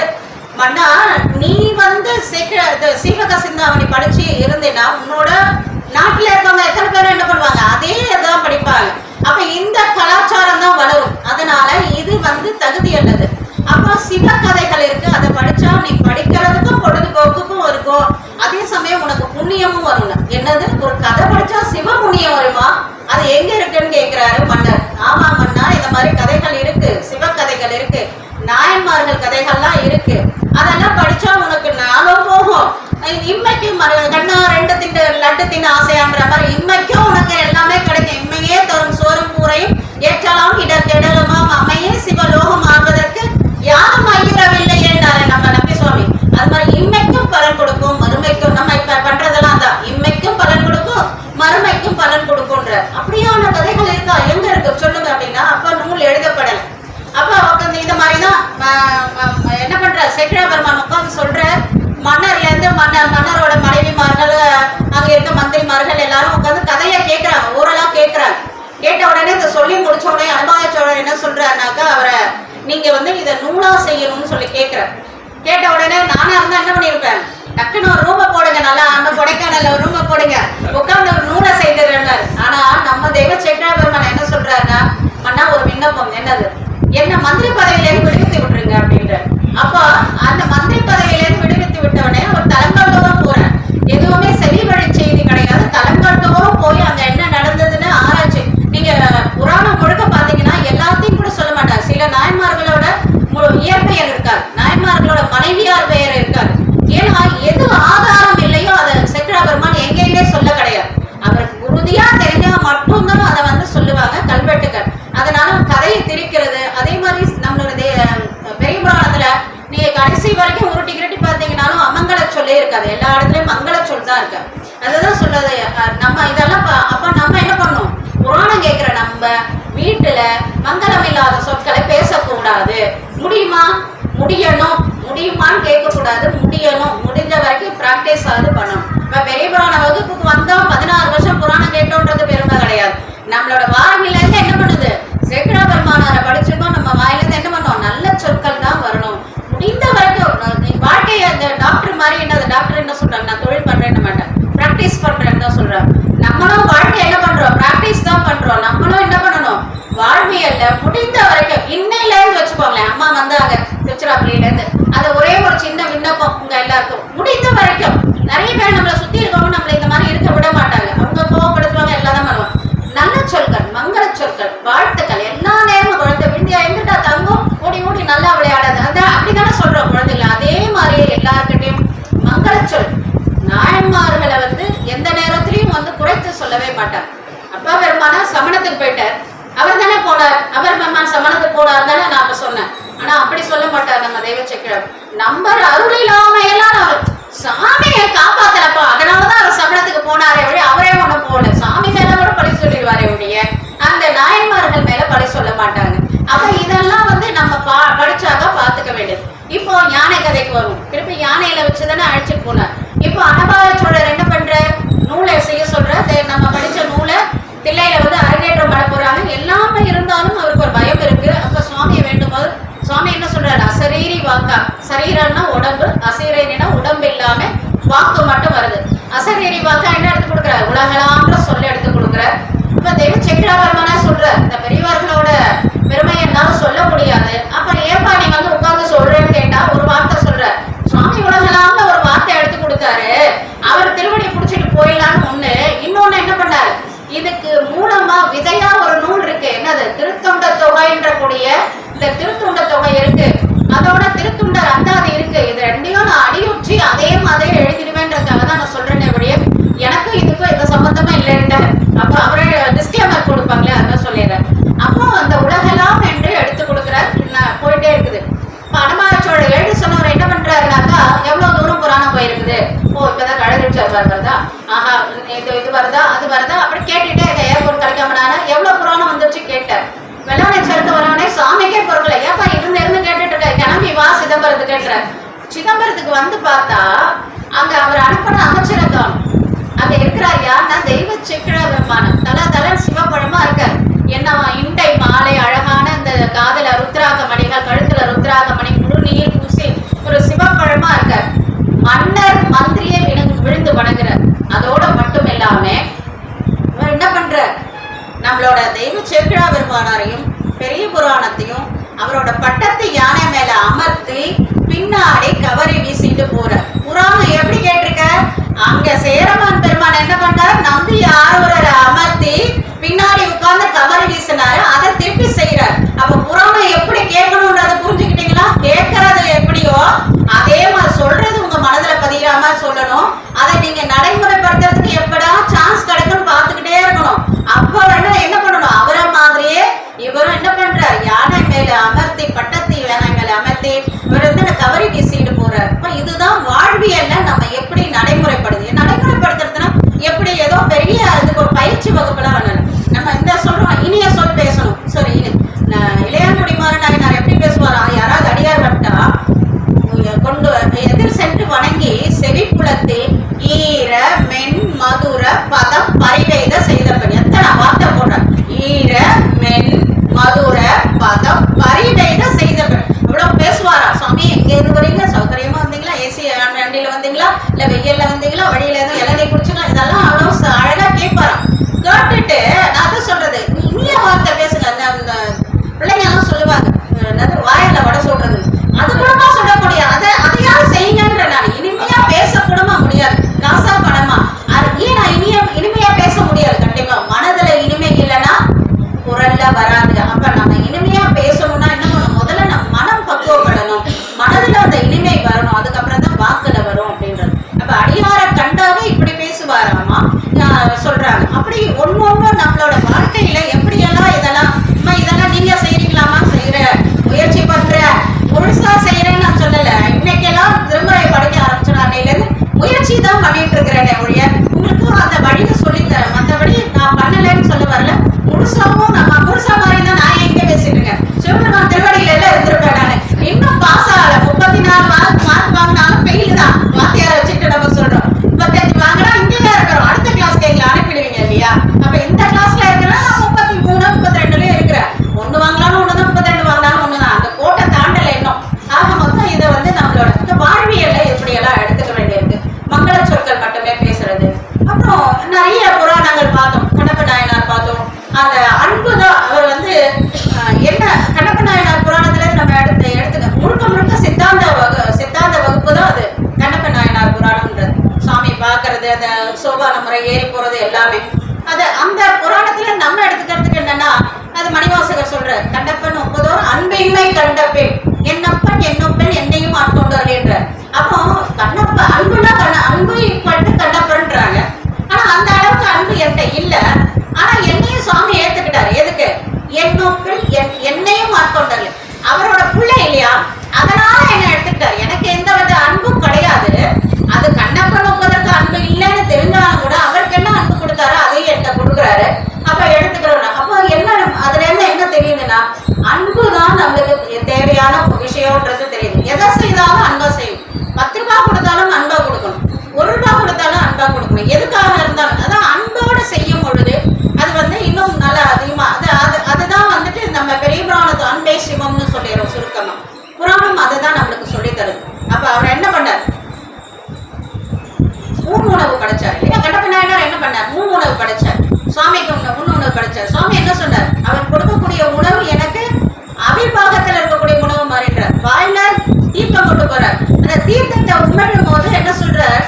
மன்னா நீ வந்து சீவக சிந்தாமணி படிச்சு இருந்தேன்னா உன்னோட நாட்டுல இருக்கவங்க எத்தனை பேரும் என்ன பண்ணுவாங்க, அதே தான் படிப்பாங்க. அப்ப இந்த கலாச்சாரம் தான் வளரும். அதனால இது வந்து தகுதி அல்லது. அப்ப சிவகதைகள் இருக்கு, அதை படிச்சா நீ படிக்கிறதுக்கும் பொழுதுபோக்குக்கும் இருக்கும், அதே சமயம் உனக்கு புண்ணியமும் வருங்க. என்னது, ஒரு கதை படிச்சா சிவ புண்ணியம் வருமா, அது எங்க இருக்குன்னு கேட்கிறாரு மன்னர். ஆமா மன்னா, இந்த மாதிரி கதைகள் இருக்கு, சிவகதைகள் இருக்கு, நாயன்மார்கள் கதைகள்லாம் இருக்கு. அதெல்லாம் படிச்சா உனக்கு நாளும் போகும். இம்மைக்கு கண்ணா 2 திண்டு லட்டு தின்னு ஆசையான்ற மாதிரி இம்மைக்கும் உனக்கு எல்லாமே கிடைக்கும். இம்மையே தரும் சோறும் கூரையும் ஏற்றலாம் இடர்கெடலுமாம் அமையே சிவலோகம் ஆவதற்கு யாரும் ஐயுறவில்லை என்றாரு நம்ம நம்பி சுவாமி. அது மாதிரி இம்மைக்கும் பலன் கொடுக்கும், மறுமைக்கும். நம்ம இப்ப பண்றதெல்லாம் தான், இம்மைக்கும் பலன் கொடுக்கும், மறுமைக்கும் பலன் கொடுக்கும்ன்ற அப்படியான கதைகள் இருக்கா, எங்க இருக்கு சொல்லுங்க அப்படின்னா, அப்ப நூல் எழுதப்படல. அப்ப உட்காந்து இந்த மாதிரிதான் என்ன பண்ற, சேக்கிழா பெருமான் உட்காந்து சொல்ற, மன்னர்ல இருந்து மன்னரோட மனைவிமார்கள், அங்க இருக்க மந்திரிமார்கள் எல்லாரும் உட்காந்து கதையை கேட்கிறாங்க, ஓரளா கேட்கிறாங்க. கேட்ட உடனே இதை சொல்லி முடிச்ச உடனே அனபாய சோழர் என்ன சொல்றாருனாக்கா, அவரை நீங்க வந்து இதை நூலா செய்யணும்னு சொல்லி கேட்கிறார். கேட்ட உடனே நானா இருந்தா என்ன பண்ணிருப்பேன், டக்குன்னு ஒரு ரூமை போடுங்க, நல்லா அந்த கொடைக்கானல்ல ஒரு ரூமை போடுங்க, உட்காந்து ஒரு நூலை செய்திருந்தாரு. ஆனா நம்ம தெய்வ சேக்கிழா பெருமான் என்ன சொல்றாருன்னா, மன்னா ஒரு விண்ணப்பம், என்னது, என்ன மந்திரி பதவியிலேருந்து விடுவித்து விட்டுருங்க அப்படின்ற. அப்ப அந்த மந்திரி பதவியிலேருந்து விடுவித்து விட்டவனே ஒரு தலங்கள் தோறும் போறேன், எதுவுமே செவி வழி செய்தி கிடையாது, தலங்கள் தோறும் போய் அங்க என்ன நடந்ததுன்னு ஆராய்ச்சி. நீங்க புராணம் முழுக்க பாத்தீங்கன்னா எல்லாத்தையும் கூட சொல்ல மாட்டார். சில நாயன்மார்களோட இயற்பெயர் இருக்காரு, நாயன்மார்களோட மனைவியார் பெயர் இருக்காரு. ஏன்னா எது ஆதாரம் இல்லையோ அதை சேக்கிழா பெருமான் எங்கேயுமே சொல்ல கிடையாது. அவருக்கு உறுதியா தெரிஞ்சா மட்டும்தான் அதை வந்து சொல்லுவாங்க கல்வெட்டுக்கள். அதனால கதையை திரிக்கிறது. அதே மாதிரி நம்மளோட பெரிய புராணத்துல நீங்க கடைசி வரைக்கும் உருட்டி கிருட்டி பாத்தீங்கன்னாலும் அமங்கல சொல்லே இருக்காது, எல்லா இடத்துலயும் மங்கள சொல் தான் இருக்கு. அதுதான் சொல்றது. நம்ம இதெல்லாம் அப்ப நம்ம என்ன பண்ணணும், புராணம் கேட்கிற நம்ம வீட்டுல மங்களம் இல்லாத சொற்களை பேசக்கூடாது. முடியுமா, முடியணும், முடியுமான்னு கேட்க கூடாது, முடியணும், முடிஞ்ச வரைக்கும் பிராக்டிஸ் ஆகுது பண்ணணும். இப்ப பெரிய புராண வகுப்புக்கு வந்தோம், 16 வருஷம் புராணம் கேட்டோன்றது பெருமை கிடையாது. நம்மளோட வாயில இருந்து என்ன பண்ணுது, சேக்கிழா பெருமானாரை படிச்சிருக்கோம், நம்ம வாயில இருந்து என்ன பண்ணோம், நல்ல சொற்கள் தான் வரணும். முடிந்த வரைக்கும் வாழ்க்கையை அந்த டாக்டர் மாதிரி என்னது, டாக்டர் என்ன சொல்றாங்க, நான் தொழில் பண்றேன்னு மாட்டேன், பிராக்டிஸ் பண்றேன்னு தான் சொல்றாங்க. நம்மளும் வாழ்க்கை என்ன பண்றோம், பிராக்டிஸ் தான் பண்றோம். நம்மளும் என்ன பண்ணணும், வாழ்வியல்ல முடிந்த வரைக்கும் இன்னையில இருந்து வச்சுக்கோங்களேன், அம்மா வந்தாங்க திருச்சிராப்பள்ளியில இருந்து, அது ஒரே ஒரு சின்ன விண்ணப்பம் உங்க எல்லாருக்கும். முடிந்த வரைக்கும் நிறைய பேர் நம்மளை சுத்தி இருக்கவங்க நம்மளை இந்த மாதிரி இருக்க விட மாட்டாங்க, அவங்க கோவப்படுத்துவாங்க, எல்லாம் தான் பண்ணுவாங்க. நல்ல சொற்கள், மங்கள சொற்கள், வாழ்த்துக்கள் எல்லா நேரமும். குழந்தை விந்தியா எங்கிட்ட தங்கும், ஓடி ஓடி நல்லா விளையாடாது, அதான் அப்படித்தானே சொல்றோம் குழந்தைங்க. அதே மாதிரி எல்லாருக்கிட்டையும் மங்கள சொல். நாயன்மார்களை வந்து எந்த நேரத்திலையும் வந்து வாக்கு மட்டும் வருது. அசரீரி வாக்கா என்ன எடுத்து கொடுக்குறார்? உலகளான்ற சொல்ல எடுத்து கொடுக்குறார். இப்ப தெய்வ சக்கரவர்மனா சொல்ற இந்த பெரியவர்களோட பெருமை என்னால சொல்ல முடியாது. அப்புறம் ஏப்பா நீ வந்து உட்கார்ந்து சொல்றேன்னு கேட்டா ஒரு வார்த்தை சொல்ற. சுவாமி உலகளாம்னு ஒரு வார்த்தை எடுத்து கொடுத்தாரு. அவர் திருவடி பிடிச்சிட்டு போயிடலான்னு ஒண்ணு. இன்னொன்னு என்ன பண்ணாரு? இதுக்கு மூலமா விதையா ஒரு நூல் இருக்கு. என்னது? திருத்தொண்ட தொகைன்ற கூடிய இந்த திருத்தொண்ட தொகை இருக்கு. அதோட திருத்துண்டர் அந்தாதி இருக்கு. இது ரெண்டையும் நான் அடியுற்றி அதே மாதிரி எழுதிடுவேன்றதுக்காக தான் நான் சொல்றேன். எப்படியே எனக்கும் இதுக்கும் எந்த சம்பந்தமா இல்லைன்ற அப்ப அவரே டிஸ்க்ளைமர் கொடுப்பாங்களே அதான் சொல்லிடுறேன். அப்போ அந்த உலகெல்லாம் என்று எடுத்து கொடுக்குறார். போயிட்டே இருக்குது. இப்ப அனுமாரச்சோட எழுதி சொன்னவர் என்ன பண்றாருனாக்கா எவ்வளவு தூரம் புராணம் போயிருக்குது. ஓ இப்பதான் கழகரிச்சார் வருதா, ஆஹா இது வருதா அது வருதா அப்படி கேட்டுட்டே இருக்க. ஏர்போர்ட் கிடைக்காமனால எவ்வளவு புராணம் வந்துச்சு கேட்டார். வெள்ளானை சேர்த்து வரவனே சாமிக்கே பொருட்களை ஏப்பா இருந்து கேட்டுட்டு இருக்க, கிளம்பி வா சிதம்பரத்துக்கு கேட்டுறாரு. சிதம்பரத்துக்கு வந்து பார்த்தா அங்க அவர் அனுப்பின அமைச்சரகம் அங்க இருக்கிறார். யாருன்னா தெய்வ சக்கரவர்மன். தல சிவப்பழமா இருக்கார். என்னவா இண்டை மாலை அழகான இந்த காதல ருத்ராக மணிகள், கழுத்துல ருத்ராக மணி, முழு நீர் பூசி ஒரு சிவப்பழமா இருக்கார். மன்னர் மந்திரியை விழுந்து வணங்குறார். அதோட மட்டும் இல்லாம என்ன பண்ற, நம்மளோட தெய்வ சக்கரவர்மனாரையும் பெரிய புராணத்தையும் அவரோட பட்டத்து யானை மேல அமர்த்தி பின்னாடி கவரி வீசிட்டு போற. புராணம் எப்படி கேட்டிருக்க? அங்க சேரமான் பெருமான் என்ன பண்றாரு? நம்பி ஆரவரை அமர்த்தி பின்னாடி உட்கார்ந்து கவரி வீசினாரு. அதை திருப்பி செய்யறாரு. அப்ப புராணம் எப்படி கேட்கணும்ன்றத புரிஞ்சுக்கிட்டீங்களா? கேட்கறது எப்படியோ அதே மாதிரி சொல்றது உங்க மனதுல பதிகிற மாதிரி சொல்லணும். அதை நீங்க நடைமுறைப்படுத்துறதுக்கு எப்படா சான்ஸ் கிடைக்கும்னு பார்த்துக்கிட்டே இருக்கணும். அப்ப என்ன பண்ணணும்? அவரை மாதிரியே இவரும் என்ன பண்றாரு? யானை மேல அமர்த்தி, பட்டத்து யானை மேல அமர்த்தி இவர் வந்து கவரி வீசிட்டு போறாரு. இதுதான் வாழ்வியல்ல நம்ம எப்படி நடைமுறைப்படுது. நடைமுறைப்படுத்துறதுன்னா எப்படி ஏதோ பெரிய இதுக்கு ஒரு பயிற்சி வகுப்புலாம் வரணும். நம்ம இந்த சொல்றோம் இனிய சொல் பேசணும். சரி, இளையான்குடி மாறனார் எப்படி பேசுவாரா? யாராவது அடியார் வட்டா கொண்டு எதிர் சென்று வணங்கி செவிப்புலத்து ஈர மென் மதுர பதம் பரிவேத செய்தபடி. எத்தனை வார்த்தை போடுற? ஈர மென் மதுர பதம் பரிவேத செய்தபடி. இவ்வளவு பேசுவாரா? சுவாமி எங்க இருந்து வரீங்க? சௌகரியமா வந்தீங்களா? ஏசி வண்டியில வந்தீங்களா? இல்ல வெயில்ல வந்தீங்களா? வழியில எதுவும் இளநீ குடிச்சுங்களா? இதெல்லாம் அவ்வளவு அழகா கேட்பாராம். கேட்டுட்டு நான் தான் சொல்றது இனிய வார்த்தை பேசுங்க. அந்த பிள்ளைங்க எல்லாம் சொல்லுவாங்க வாயில வடை சொல்றது. அது கூடமா சொல்ல முடியாது. அதையாவது செய்யுங்கன்ற. நான் இனிமையா பேசக்கூடமா முடியாது. காசா பணமா அது ஏன் நான் இனிமையா பேச முடியாது? கண்டிப்பா மனதுல இனிமை இல்லைன்னா குரல்ல வராது. அப்ப நம்ம இனிமையா பேசணும்னா என்ன பண்ணணும்? முதல்ல நம்ம மனம் பக்குவப்படணும். மனதுல அந்த இனிமை வரணும். அதுக்கப்புறம் தான் வாக்குல வரும் அப்படின்றது. அப்ப அடியார கண்டாவே இப்படி பேசுவாராமா சொல்றாங்க. அப்படி ஒன்னொன்னும் நம்மளோட வாழ்க்கையில எப்படியெல்லாம் இதெல்லாம் நீங்க செய்றீங்களாமா? செய்யற முயற்சி பண்ற முழுசா செய்யறேன்னு நான் சொல்லல. இன்னைக்கெல்லாம் திருமுறை படிக்க ஆரம்பிச்சோம். அன்னையில இருந்து முயற்சி தான் பண்ணிட்டு இருக்கிறேன் ஒழிய உங்களுக்கு அந்த வழியை சொல்லித்தரேன். மற்றபடி நான் பண்ணலன்னு சொல்ல வரல. முழுசாவும் நம்ம முழுசா மாதிரி தான் நான் எங்க பேசிட்டு இருக்கேன். சிவபெருமான் திருவடியில எல்லாம் இருந்திருப்பேன். நான் இன்னும் பாஸ் ஆகல. 34 மார்க் வாங்கினாலும் ஃபெயில் தான். வாத்தியாரை வச்சுட்டு நம்ம சொல்றோம் 35 வாங்கினா இங்கதான் இருக்கிறோம். அடுத்த கிளாஸ்க்கு எங்களை அனுப்பிடுவீங்க இல்லையா? அப்ப இந்த கிளாஸ்ல இருக்கிறேன் நான் 33 32லயும் இருக்கிறேன். ஒண்ணு வாங்கலாம்னு ஒண்ணுதான், 32 வாங்கலாம்னு ஒண்ணுதான். அந்த கோட்டை தாண்டல இன்னும். ஆக மொத்தம் இதை வந்து நம்மளோட இந்த வாழ்வியல்ல எப்படி எல்லாம் எடுத்துக்க வேண்டியிருக்கு. மங்கள சொற்கள் மட்டுமே பேசுறது. அப்புறம் நிறைய புராணங்கள் பார்த்தோம். கண்ணப்ப நாயனார் பார்த்தோம். அந்த அன்பு தான் அவர் வந்து என்ன கண்ணப்ப நாயனார் புராணத்துல நம்ம எடுத்துக்க முழுக்க சித்தாந்த வகுப்பு தான் அது. கண்ணப்ப நாயனார் புராணம்ன்றது சாமி பாக்குறது, அந்த சோபான முறை ஏறி போறது எல்லாமே அது அந்த புராணத்துல நம்ம எடுத்துக்கிறதுக்கு என்னன்னா அது மணிவாசகர் சொல்ற கண்டப்பன் 9 அன்பின்மை கண்டப்பேன் என்னப்பன் என்னொப்பன் என்னையும் ஆட்கொண்டு அப்படின்ற. அப்போ கண்ணப்ப அன்புனா அன்பு ஈக்குவல் கண்ணப்பன்றாங்க. ஆனா அந்த அளவுக்கு அன்பு என்கிட்ட இல்ல. ஆனா என்னையும் சுவாமி ஏத்துக்கிட்டாரு. எதுக்கு? என்னொப்பன் என்னையும் ஆட்கொண்டாரு. அவரோட பிள்ளை இல்லையா? அதனால என்ன எடுத்துக்கிட்டாரு. எனக்கு எந்த வித அன்பும் கிடையாது. அது கண்ணப்பன் ஒப்பதற்கு அன்பு இல்லைன்னு தெரிஞ்சாலும் கூட அவருக்கு என்ன அன்பு கொடுத்தாரோ அதையும் என்கிட்ட கொடுக்குறாரு. அப்ப எடுத்துக்கிறோம். அப்போ என்ன அதுல இருந்து என்ன தெரியுதுன்னா அன்புதான் நம்மளுக்கு தேவையான விஷயம்ன்றது தெரியுது. எதை செய்தாலும் அன்பா செய்யும். 10 ரூபாய் கொடுத்தாலும் அன்பா கொடுக்கணும். 1 ரூபாய் கொடுத்தாலும் அன்பா கொடுக்கணும். எதுக்காக இருந்தாலும் அதான் அன்போட செய்யும் பொழுது அது வந்து இன்னும் நல்லா அதிகமா அதுதான் வந்துட்டு நம்ம பெரிய புராணத்து அன்பே சிவம்னு சொல்லிடுறோம் சுருக்கமா. புராணம் அதுதான் நம்மளுக்கு சொல்லி தருது. அப்ப அவர் என்ன பண்ணார்? அவர் படிச்சார். சுவாமி என்ன சொன்னார்? அவர் கொடுக்கக்கூடிய உணவு எனக்கு அவிர்வாகத்தில் இருக்கக்கூடிய உணவு மாறின்றார். வாயில தீர்த்தம் கொண்டு போறார். அந்த தீர்த்தத்தை உமிழும் போது என்ன சொல்றார்?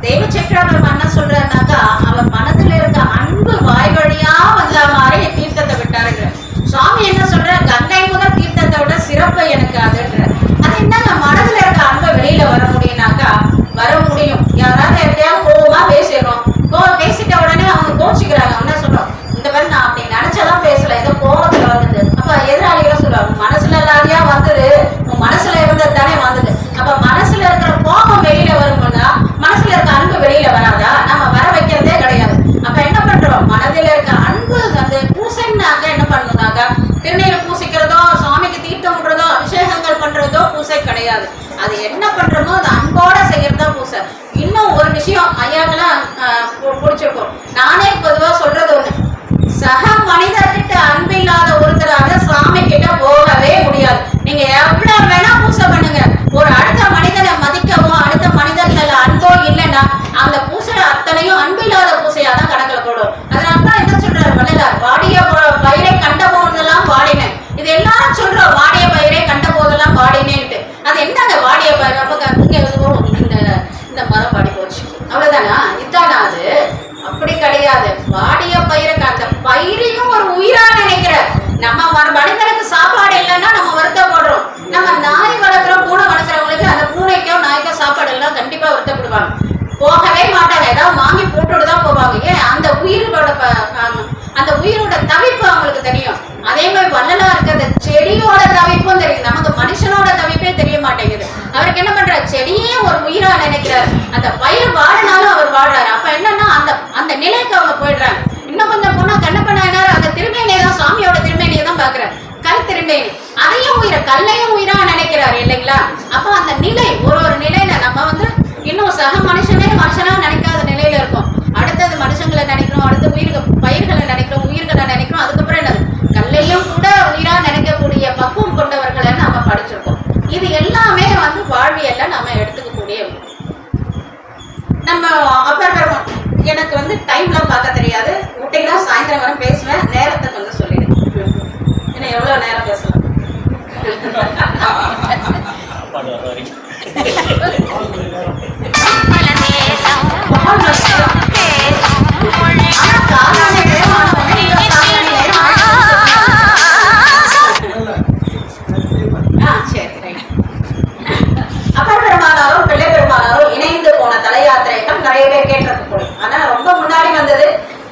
தெய்வ சக்கரவர்த்தி என்ன சொல்றாருனாக்கா, அவர் மனதில் இருக்க அன்பு வாய் வழியா வந்த மாதிரி தீர்த்தத்தை விட்டாருன்ற. சுவாமி என்ன சொல்ற? கங்கை முதல் தீர்த்தத்தை விட சிறப்பு எனக்கு அதுன்ற. அது என்னங்க, மனதுல இருக்க அன்பை வெளியில வர முடியும்னாக்கா வர முடியும். யாராவது எப்படியாவது கோவமா பேசிடுறோம், பேசிட்ட உடனே அவங்க கோச்சிக்கிறாங்க. என்ன சொல்றோம்? இந்த மாதிரி நான் அப்படி நினைச்சதான் பேசல, ஏதோ கோபத்துல வந்தது. அப்ப எதிராளிகளும் சொல்லுவாங்க, மனசுல இல்லாதையா வந்தது, உன் மனசுல இருந்தது தானே வந்தது. அப்ப மனசுல இருக்கிற கோபம் வெளியில வரும்னா மனசுல இருக்க அன்பு வெளியில வராதா? நம்ம வர வைக்கிறதே கிடையாது. அப்ப என்ன பண்றோம்? மனதில இருக்க அன்பு அந்த பூசைனாக்க என்ன பண்ணணும்னாக்கா, திருநீர் பூசிக்கிறதோ, சுவாமிக்கு தீர்த்தம் விடுறதோ, அபிஷேகங்கள் பண்றதோ பூசை கிடையாது. அது என்ன பண்றோமோ அது அன்போட செய்யறதா பூசை. இன்னும் ஒரு விஷயம் ஐயாக்கெல்லாம் பிடிச்சிருக்கும். நானே பொதுவா சொல்றது ஒண்ணு, சக மனிதர்கிட்ட அன்பு இல்லாத ஒருத்தராக சாமி கிட்ட போகவே முடியாது. நீங்க எவ்வளவு வேணா பூசை பண்ணுங்க, ஒரு அடுத்த மனிதனை மதிக்கவோ அடுத்த மனிதர்கள் அன்போ இல்லைன்னா அந்த பூசை அத்தனையும் அன்பு இல்லாத பூசையா தான் கணக்குல போடும். அதனாலதான் என்ன சொல்றாரு வள்ளலார்? வாடிய பயிரை கண்ட போதெல்லாம் வாடினேன். இது எல்லாரும் சொல்றோம், வாடிய பயிரை கண்ட போதெல்லாம் வாடினேன்ட்டு. அது என்னங்க வாடிய பயிர்? அப்ப இந்த மரம் வாடி போச்சு அவ்வளவுதானா? இதுதானா அது? அப்படி கிடையாது. வாடிய பயிருக்கு அந்த பயிரையும் ஒரு உயிரா நினைக்கிற. நம்ம மனிதனுக்கு சாப்பாடு இல்லைன்னா நம்ம வருத்தப்படுறோம். நம்ம நாய் வளர்க்குறோம், பூனை வளர்க்குறவங்களுக்கு அந்த பூனைக்கோ நாய்க்கோ சாப்பாடு எல்லாம் கண்டிப்பா வருத்தப்படுவாங்க, போகவே மாட்டாங்க. ஏதாவது வாங்கி போட்டுட்டு தான் போவாங்க. ஏன்? அந்த உயிரோட அந்த உயிரோட தவிப்பு அவங்களுக்கு தெரியும். அதே மாதிரி வள்ளலார் இருக்க அந்த செடியோட தவிப்பும் தெரியும். நமக்கு மனுஷனோட தவிப்பே தெரிய மாட்டேங்குது. அவருக்கு என்ன பண்றாரு? செடியே ஒரு உயிரா நினைக்கிறார். அந்த பயிர் வாழினாலும் அவர் வாழ்றாரு. அப்ப என்னன்னா அந்த நிலைக்கு அவங்க போயிடுறாங்க. இன்னும் கொஞ்சம் போனா கண்ணப்ப நாயனார் அந்த திருமேனியை தான், சாமியோட திருமேனியை தான் பாக்குறாரு. கல் திருமேனி, அதையும் உயிர, கல்லையும் உயிரா நினைக்கிறாரு இல்லைங்களா? அப்ப அந்த நிலை ஒரு நிலையில நம்ம இன்னும் சக மனுஷனே மனுஷனா நினைக்காத நிலையில இருக்கும். அடுத்தது மனுஷங்களை நினைக்கிறோம், அடுத்த பயிர்களை நினைக்கிறோம், உயிர்களை நினைக்கிறோம். அதுக்கப்புறம் என்னது? கல்லையும் கூட உயிரா நினைக்கக்கூடிய பக்குவம் கொண்டவர்களை நாம படிச்சிருக்கோம். இது எல்லாமே வாழ்வியல்ல நாம எடுத்துக்கக்கூடிய. நம்ம அப்புறம் எனக்கு டைம்லாம் பார்க்க தெரியாது. விட்டீங்கன்னா சாயந்தரம் வரை பேசுவேன். நேரத்தை கொஞ்சம் சொல்லிடுங்க. ஏன்னா எவ்வளவு நேரம் பேசலாம்? அப்பெருமானாரும் பிள்ளை பெருமானாரும் இணைந்து போன தல யாத்திரைகள் நிறைய பேர் கேட்டிருக்க. ஆனா ரொம்ப முன்னாடி வந்தது.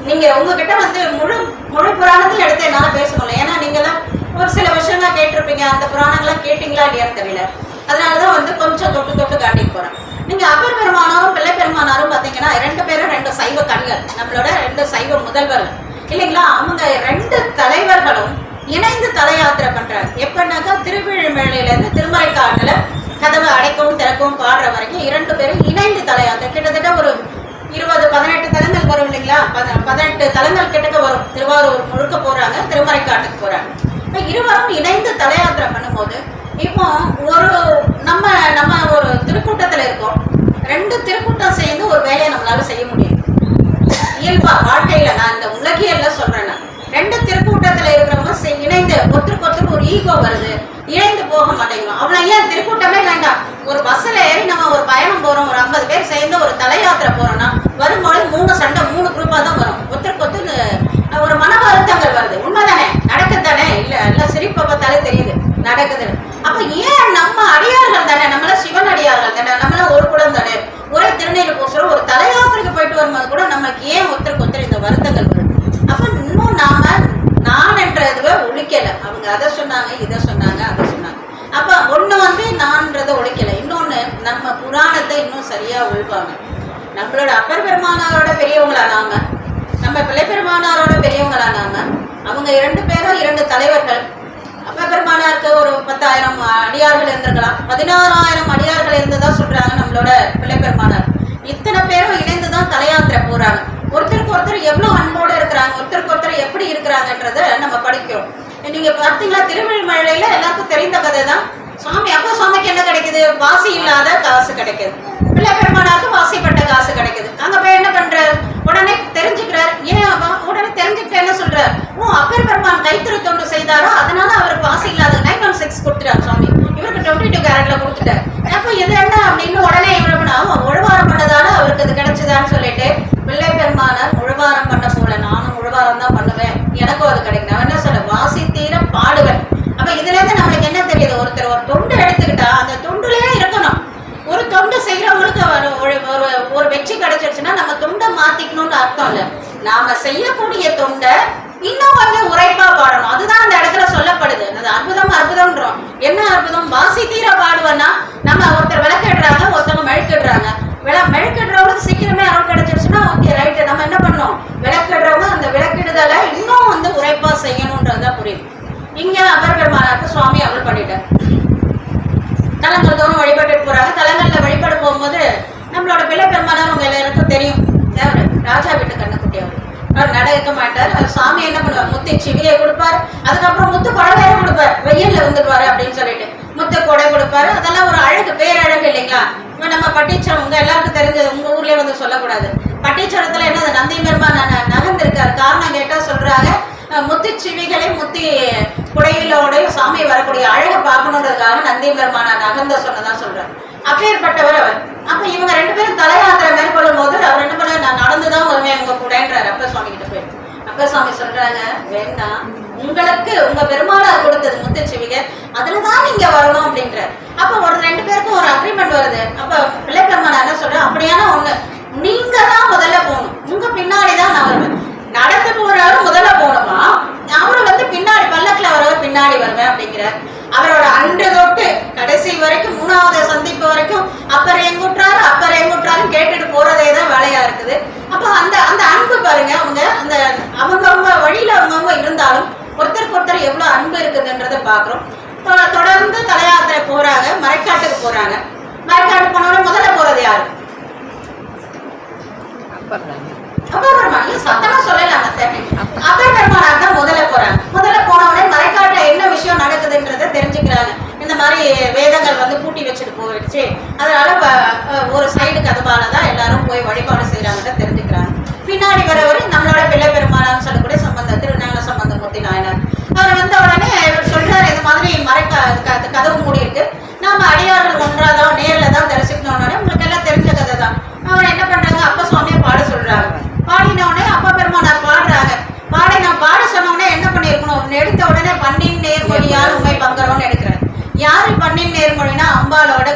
நீங்க உங்ககிட்ட முழு புராணத்தையும் எடுத்து என்னால பேச முடியல. ஏன்னா நீங்க எல்லாம் ஒரு சில விஷயங்கள் கேட்டிருப்பீங்க. அந்த புராணங்கள்லாம் கேட்டீங்களா இல்லையான்னு தெரியல. அதனாலதான் கொஞ்சம் தொட்டு காட்டிட்டு போறேன். நீங்க அப்பர் பெருமானாரும் பிள்ளை பெருமானாரும் பாத்தீங்கன்னா 2 பேரும் 2 சைவ கண்கள், நம்மளோட 2 சைவ முதல்வர்கள் இல்லைங்களா? அவங்க 2 தலைவர்களும் இணைந்து தல யாத்திரை பண்றாங்க. எப்பன்னாக்கா திருவிழிமேலையில இருந்து திருமறைக்காட்டுல கதவை அடைக்கவும் திறக்கவும் பாடுற வரைக்கும் 2 பேரும் இணைந்து தல யாத்திரை. கிட்டத்தட்ட ஒரு 20-18 தலங்கள் வரும் இல்லைங்களா? 18 தலங்கள் கிட்டக்க வரும். திருவாரூர் முழுக்க போறாங்க, திருமறைக்காட்டுக்கு போறாங்க. இருவரும் இணைந்து தல யாத்திரை பண்ணும்போது இப்போ நம்ம ஒரு திருக்கூட்டத்துல இருக்கோம். 2 திருக்கூட்டம் சேர்ந்து ஒரு வேலையை நம்மளால செய்ய முடியும் இயல்பா வாழ்க்கையில. நான் இந்த உலகியல்ல சொல்றேன். 2 திருக்கூட்டத்துல இருக்கிறவங்க இணைந்து ஒருத்தருக்கு ஒரு ஈகோ வருது, இணைந்து போக மாட்டேங்கிறோம். அவ்வளவு ஏன் திருக்கூட்டமே வேண்டாம். ஒரு பஸ்ல ஏறி நம்ம ஒரு பயணம் போறோம், ஒரு 50 பேர் சேர்ந்து ஒரு தல யாத்திரை போறோம்னா வரும்போது 3 சண்டை 3 குரூப்பா தான் வரும். ஒருத்தருக்கு ஒரு மன வருத்தங்கள் வருது. உண்மைதானே? நடக்குதானே? இல்ல சிரிப்பை பார்த்தாலே தெரியுது நடக்குது. அப்ப ஏன் நம்ம அடியார்கள் தானே, நம்மள சிவன் அடியார்கள் தானே, நம்மள ஒரு குடம் தானே, ஒரே திருநீர் பூசுறோம். ஒரு தல யாத்திரைக்கு போயிட்டு வரும்போது கூட நமக்கு ஏன் ஒருத்தருக்கு இந்த வருத்தங்கள் வருது? அப்ப இன்னும் நான் என்ற இதுவை ஒழிக்கல. அவங்க அதை சொன்னாங்க, இதை சொன்னாங்க, அதை சொன்னாங்க. அப்ப ஒண்ணு நான்றதை ஒழிக்கல. இன்னொன்னு நம்ம புராணத்தை இன்னும் சரியா ஒழிப்பாங்க. நம்மளோட அப்பர் பெருமானாரோட பெரியவங்களா நாம, நம்ம பிள்ளை பெருமானாரோட பெரியவங்களா நாம. அவங்க 2 பேரும் 2 தலைவர்கள். அப்பர் பெருமானாருக்கு ஒரு 10,000 அடியார்கள் இருந்திருக்கலாம், 16,000 அடியார்கள் இருந்ததா சொல்றாங்க நம்மளோட பிள்ளை பெருமானார். இத்தனை பேரும் இணைந்துதான் தல யாத்திரை போறாங்க. ஒருத்தருக்கு ஒருத்தர் எவ்வளவு அன்போடு இருக்கிறாங்க, ஒருத்தருக்கு ஒருத்தர் எப்படி இருக்கிறாங்கன்றத நம்ம படிக்கிறோம். நீங்க பார்த்தீங்களா, திருவிழிமழையில எல்லாருக்கும் தெரிந்த கதை தான். சுவாமிக்கு என்ன கிடைக்குது? வாசி இல்லாத காசு கிடைக்குது. பிள்ளை பெருமானாருக்கு வாசிப்பட்ட காசு கிடைக்குது. அங்க போய் என்ன பண்றாரு? உடனே தெரிஞ்சுக்கிறார். ஏன் உடனே தெரிஞ்சுக்கிட்டு என்ன சொல்றாரு? நாம செய்யக்கூடிய தொண்டை இன்னும் கொஞ்சம் உரைப்பா பாடணும். அதுதான் அந்த இடத்துல சொல்லப்படுது. அது அற்புதம் அற்புதம்ன்றோம். என்ன அற்புதம்? வாசி தீர பாடுவன்னா, நம்ம ஒருத்தர் விளக்கிடுறாங்க, ஒருத்தவங்க மெழுக்கிடுறாங்க. மெழுக்கிடுறவங்களுக்கு சீக்கிரமே அருள் கிடைச்சிருச்சுன்னா ஓகே ரைட்டு. நம்ம என்ன பண்ணோம்? விளக்கிடுறவங்க அந்த விளக்கிடுதலை இன்னும் வந்து உரைப்பா செய்யணும்ன்றதுதான் புரியுது. இங்க அபரபெருமானாருக்கு சுவாமி அருள் பண்ணிட்டார். தலங்கள் தோறும் வழிபட்டு போறாங்க. தலங்கள்ல வழிபட போகும்போது நம்மளோட பிள்ளை பெருமானார் உங்க எல்லாருக்கும் தெரியும். தேவரு ராஜா வீட்டு கண்ணுக்குட்டி அவர் நடக்க மாட்டார். சாமி என்ன பண்ணுவார்? முத்து சிவியை கொடுப்பாரு. அதுக்கப்புறம் முத்து கொடை கொடுப்பாரு. வெயில்ல வந்துடுவாரு அப்படின்னு சொல்லிட்டு முத்து கொடை கொடுப்பாரு. அதெல்லாம் ஒரு அழகு, பேரழகு இல்லைங்களா? இப்ப நம்ம பட்டீச்சரம் உங்க எல்லாருக்கும் தெரிஞ்சது, உங்க ஊர்லயே வந்து சொல்லக்கூடாது. பட்டீச்சரத்துல என்னது? நந்தி பெருமான் நகர்ந்திருக்காரு. காரணம் கேட்டா சொல்றாங்க, முத்து சிவிகளை முத்தி குடையிலோட சாமி வரக்கூடிய அழகை பார்க்கணுன்றதுக்காக நந்தி பெருமான நகர்ந்த சொன்னதா சொல்றாரு. அப்பேற்பட்டவர் அவர். அப்ப இவங்க ரெண்டு பேரும் தலையாத்திரை மேற்கொள்ளும் போது அவர் என்ன பண்ண, நான் நடந்துதான் வருவேன் உங்க கூடன்றாரு அப்ப சுவாமி கிட்ட போய். அப்ப சுவாமி சொல்றாங்க, வேண்டாம், உங்களுக்கு உங்க பெருமானார் கொடுத்தது முத்து சிவிகை, அதுலதான் நீங்க வரணும் அப்படின்றாரு. அப்ப ஒரு ரெண்டு பேருக்கும் ஒரு அக்ரிமெண்ட் வருது. அப்ப பிள்ளை பெருமானார் என்ன சொல்ற, அப்படியான ஒண்ணு, நீங்க தான் முதல்ல போகணும், உங்க பின்னாடிதான் நான் வருவேன். நடந்து போறாரு முதல்ல போகணுமா, அவரு வந்து பின்னாடி பல்லக்குல வரவர் பின்னாடி வருவேன் அப்படிங்கிறார். அவரோட அன்று தொட்டு கடைசி வரைக்கும் 3வது சந்திப்பு வரைக்கும் அப்பர் எங்குற்றாரு கேட்டுட்டு போறதே தான் வேலையா இருக்குது. அப்ப அந்த அந்த அன்பு பாருங்க, அவங்க வழியில அவங்க இருந்தாலும் ஒருத்தருக்கு ஒருத்தர் எவ்வளவு அன்பு இருக்குதுன்றத பாக்குறோம். தொடர்ந்து தலையாத்திரை போறாங்க, மறைக்காட்டுக்கு போறாங்க. மறைக்காட்டு போனவரை முதல்ல போறது யாரு? சத்தமா சொல்லலாம். அப்பர் பெருமானார் தான் முதல்ல போறாங்க. முதல்ல போனவனே மறைக்காட்டுல என்ன விஷயம் நடக்குதுன்றத தெரிஞ்சுக்கிறாங்க. இந்த மாதிரி வேதங்கள் வந்து பூட்டி வச்சுட்டு போயிடுச்சு, அதனால ஒரு சைடு கதவாலதான் எல்லாரும் போய் வழிபாடு செய்யறாங்கன்னு தெரிஞ்சுக்கிறாங்க. பின்னாடி வரவர் நம்மளோட பிள்ளை பெருமானார்னு சொல்லக்கூடிய சம்பந்தம், திருநாங்க சம்பந்தமூர்த்தி நாயனார். அவர் வந்த உடனே சொல்றாரு, இந்த மாதிரி கதவு மூடி இருக்கு, நாம அடியார்கள் ஒன்றாதான் நேர்ல தான் தரிசிக்கணும்னு உங்களுக்கு எல்லாம் தெரிஞ்ச கதை தான். அவர் என்ன பண்றாங்க, அப்ப சுவாமியை பாட சொல்றாங்க. பாடின உடனே அப்பா பெருமானார் பாடுறாங்க. நான் பாட சொன்ன உடனே என்ன பண்ணிருக்கணும், எடுத்த உடனே பண்ணின் நேர்மொழியால் உண்மை பங்கரோன்னு எடுக்கிறார். யாரு பண்ணின் நேர்மொழினா, அம்பாலோட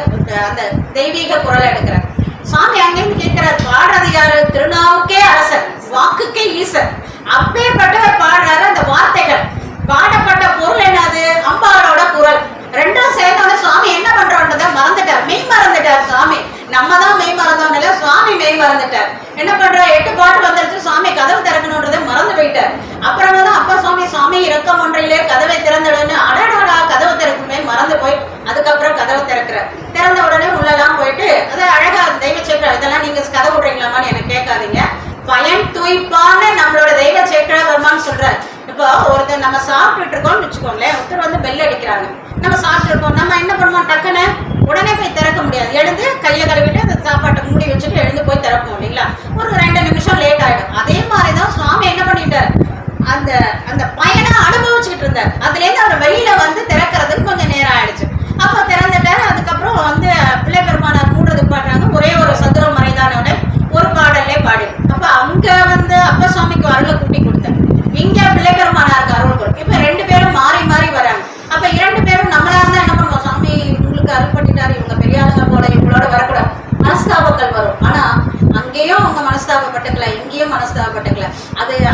அந்த தெய்வீக குரல் எடுக்கிறார். சுவாமி அங்கிருந்து கேட்கிறார், பாடுறது யாரு? திருநாவுக்கே அரசர், வாக்குக்கே ஈசர். அப்பேற்பட்டவர் பாடுறாரு. அந்த வார்த்தைகள், பாடப்பட்ட பொருள் என்னது? அம்பாலோட குரல். ரெண்டும் சேர்ந்தோட சுவாமி என்ன பண்றோன்றத மறந்துட்டார், மெய் மறந்துட்டார். சுவாமி நம்ம தான் மெய் மறந்தோம் இல்ல, சுவாமி மெய் மறந்துட்டார். என்ன பண்ற, 8 பாட்டு வந்துருச்சு, சுவாமி கதவு திறக்கணுன்றதை மறந்து போயிட்டார். அப்புறமா தான் அப்பா சுவாமி இறக்கம் ஒன்றிலே கதவை திறந்துடுன்னு, அடடா கதவு திறக்குமே மறந்து போய் அதுக்கப்புறம் கதவை திறக்கிறார். திறந்த உடனே உள்ளெல்லாம் போயிட்டு அதை அழகா தெய்வ சேக்கரா, இதெல்லாம் நீங்க கதவு விடுறீங்களாமான்னு எனக்கு கேட்காதீங்க, பயன் தூய்ப்பான்னு நம்மளோட தெய்வ சேக்கரா வருமானு சொல்றாரு. இப்போ ஒருத்தர் நம்ம சாப்பிட்டுட்டு இருக்கோம்னு வச்சுக்கோங்களேன், ஒருத்தர் வந்து பெல் அடிக்கிறாங்க, நம்ம சாப்பிட்டு இருக்கோம், நம்ம என்ன பண்ணுவோம், டக்குன்னு உடனே போய் திறக்க முடியாது. எழுந்து கையை கழுவிட்டு அந்த சாப்பாட்டை மூடி வச்சுட்டு எழுந்து போய் திறப்போம் இல்லைங்களா? ஒரு 2 நிமிஷம் லேட் ஆயிடும். அதே மாதிரிதான் சுவாமி என்ன பண்ணிட்டார், அந்த அந்த பயனை அனுபவிச்சுட்டு இருந்தார். அதுல இருந்து அவர் வெளியில வந்து திறக்கிறதுக்கு கொஞ்சம் நேரம் ஆயிடுச்சு. அப்ப திறந்துட்டாரு. அதுக்கப்புறம் வந்து பிள்ளை பெருமானார் மூடுறதுக்கு பாடுறாங்க. ஒரே ஒரு சதுர மறைதானோட ஒரு பாடல்லே பாடு. அப்ப அங்க வந்து அப்ப சுவாமிக்கு அருளை கூட்டி கொடுத்தார், இங்க பிள்ளை பெருமானாருக்கு அருள் கொடுக்கும். இப்ப 2 பேரும் மாறி மாறி வராங்க. அப்ப 2 பேரும் நம்மளா இருந்தா என்ன பண்ணுவோம், சாமி உங்களுக்கு அருள் பண்ணிட்டாரு, இவங்க பெரியாளுங்க போல இவங்களோட வரக்கூடாது, மனஸ்தாபங்கள் வரும். ஆனா அங்கேயும் அவங்க மனஸ்தாபப்பட்டுக்கல, இங்கேயும் மனஸ்தாபப்பட்டுக்கல.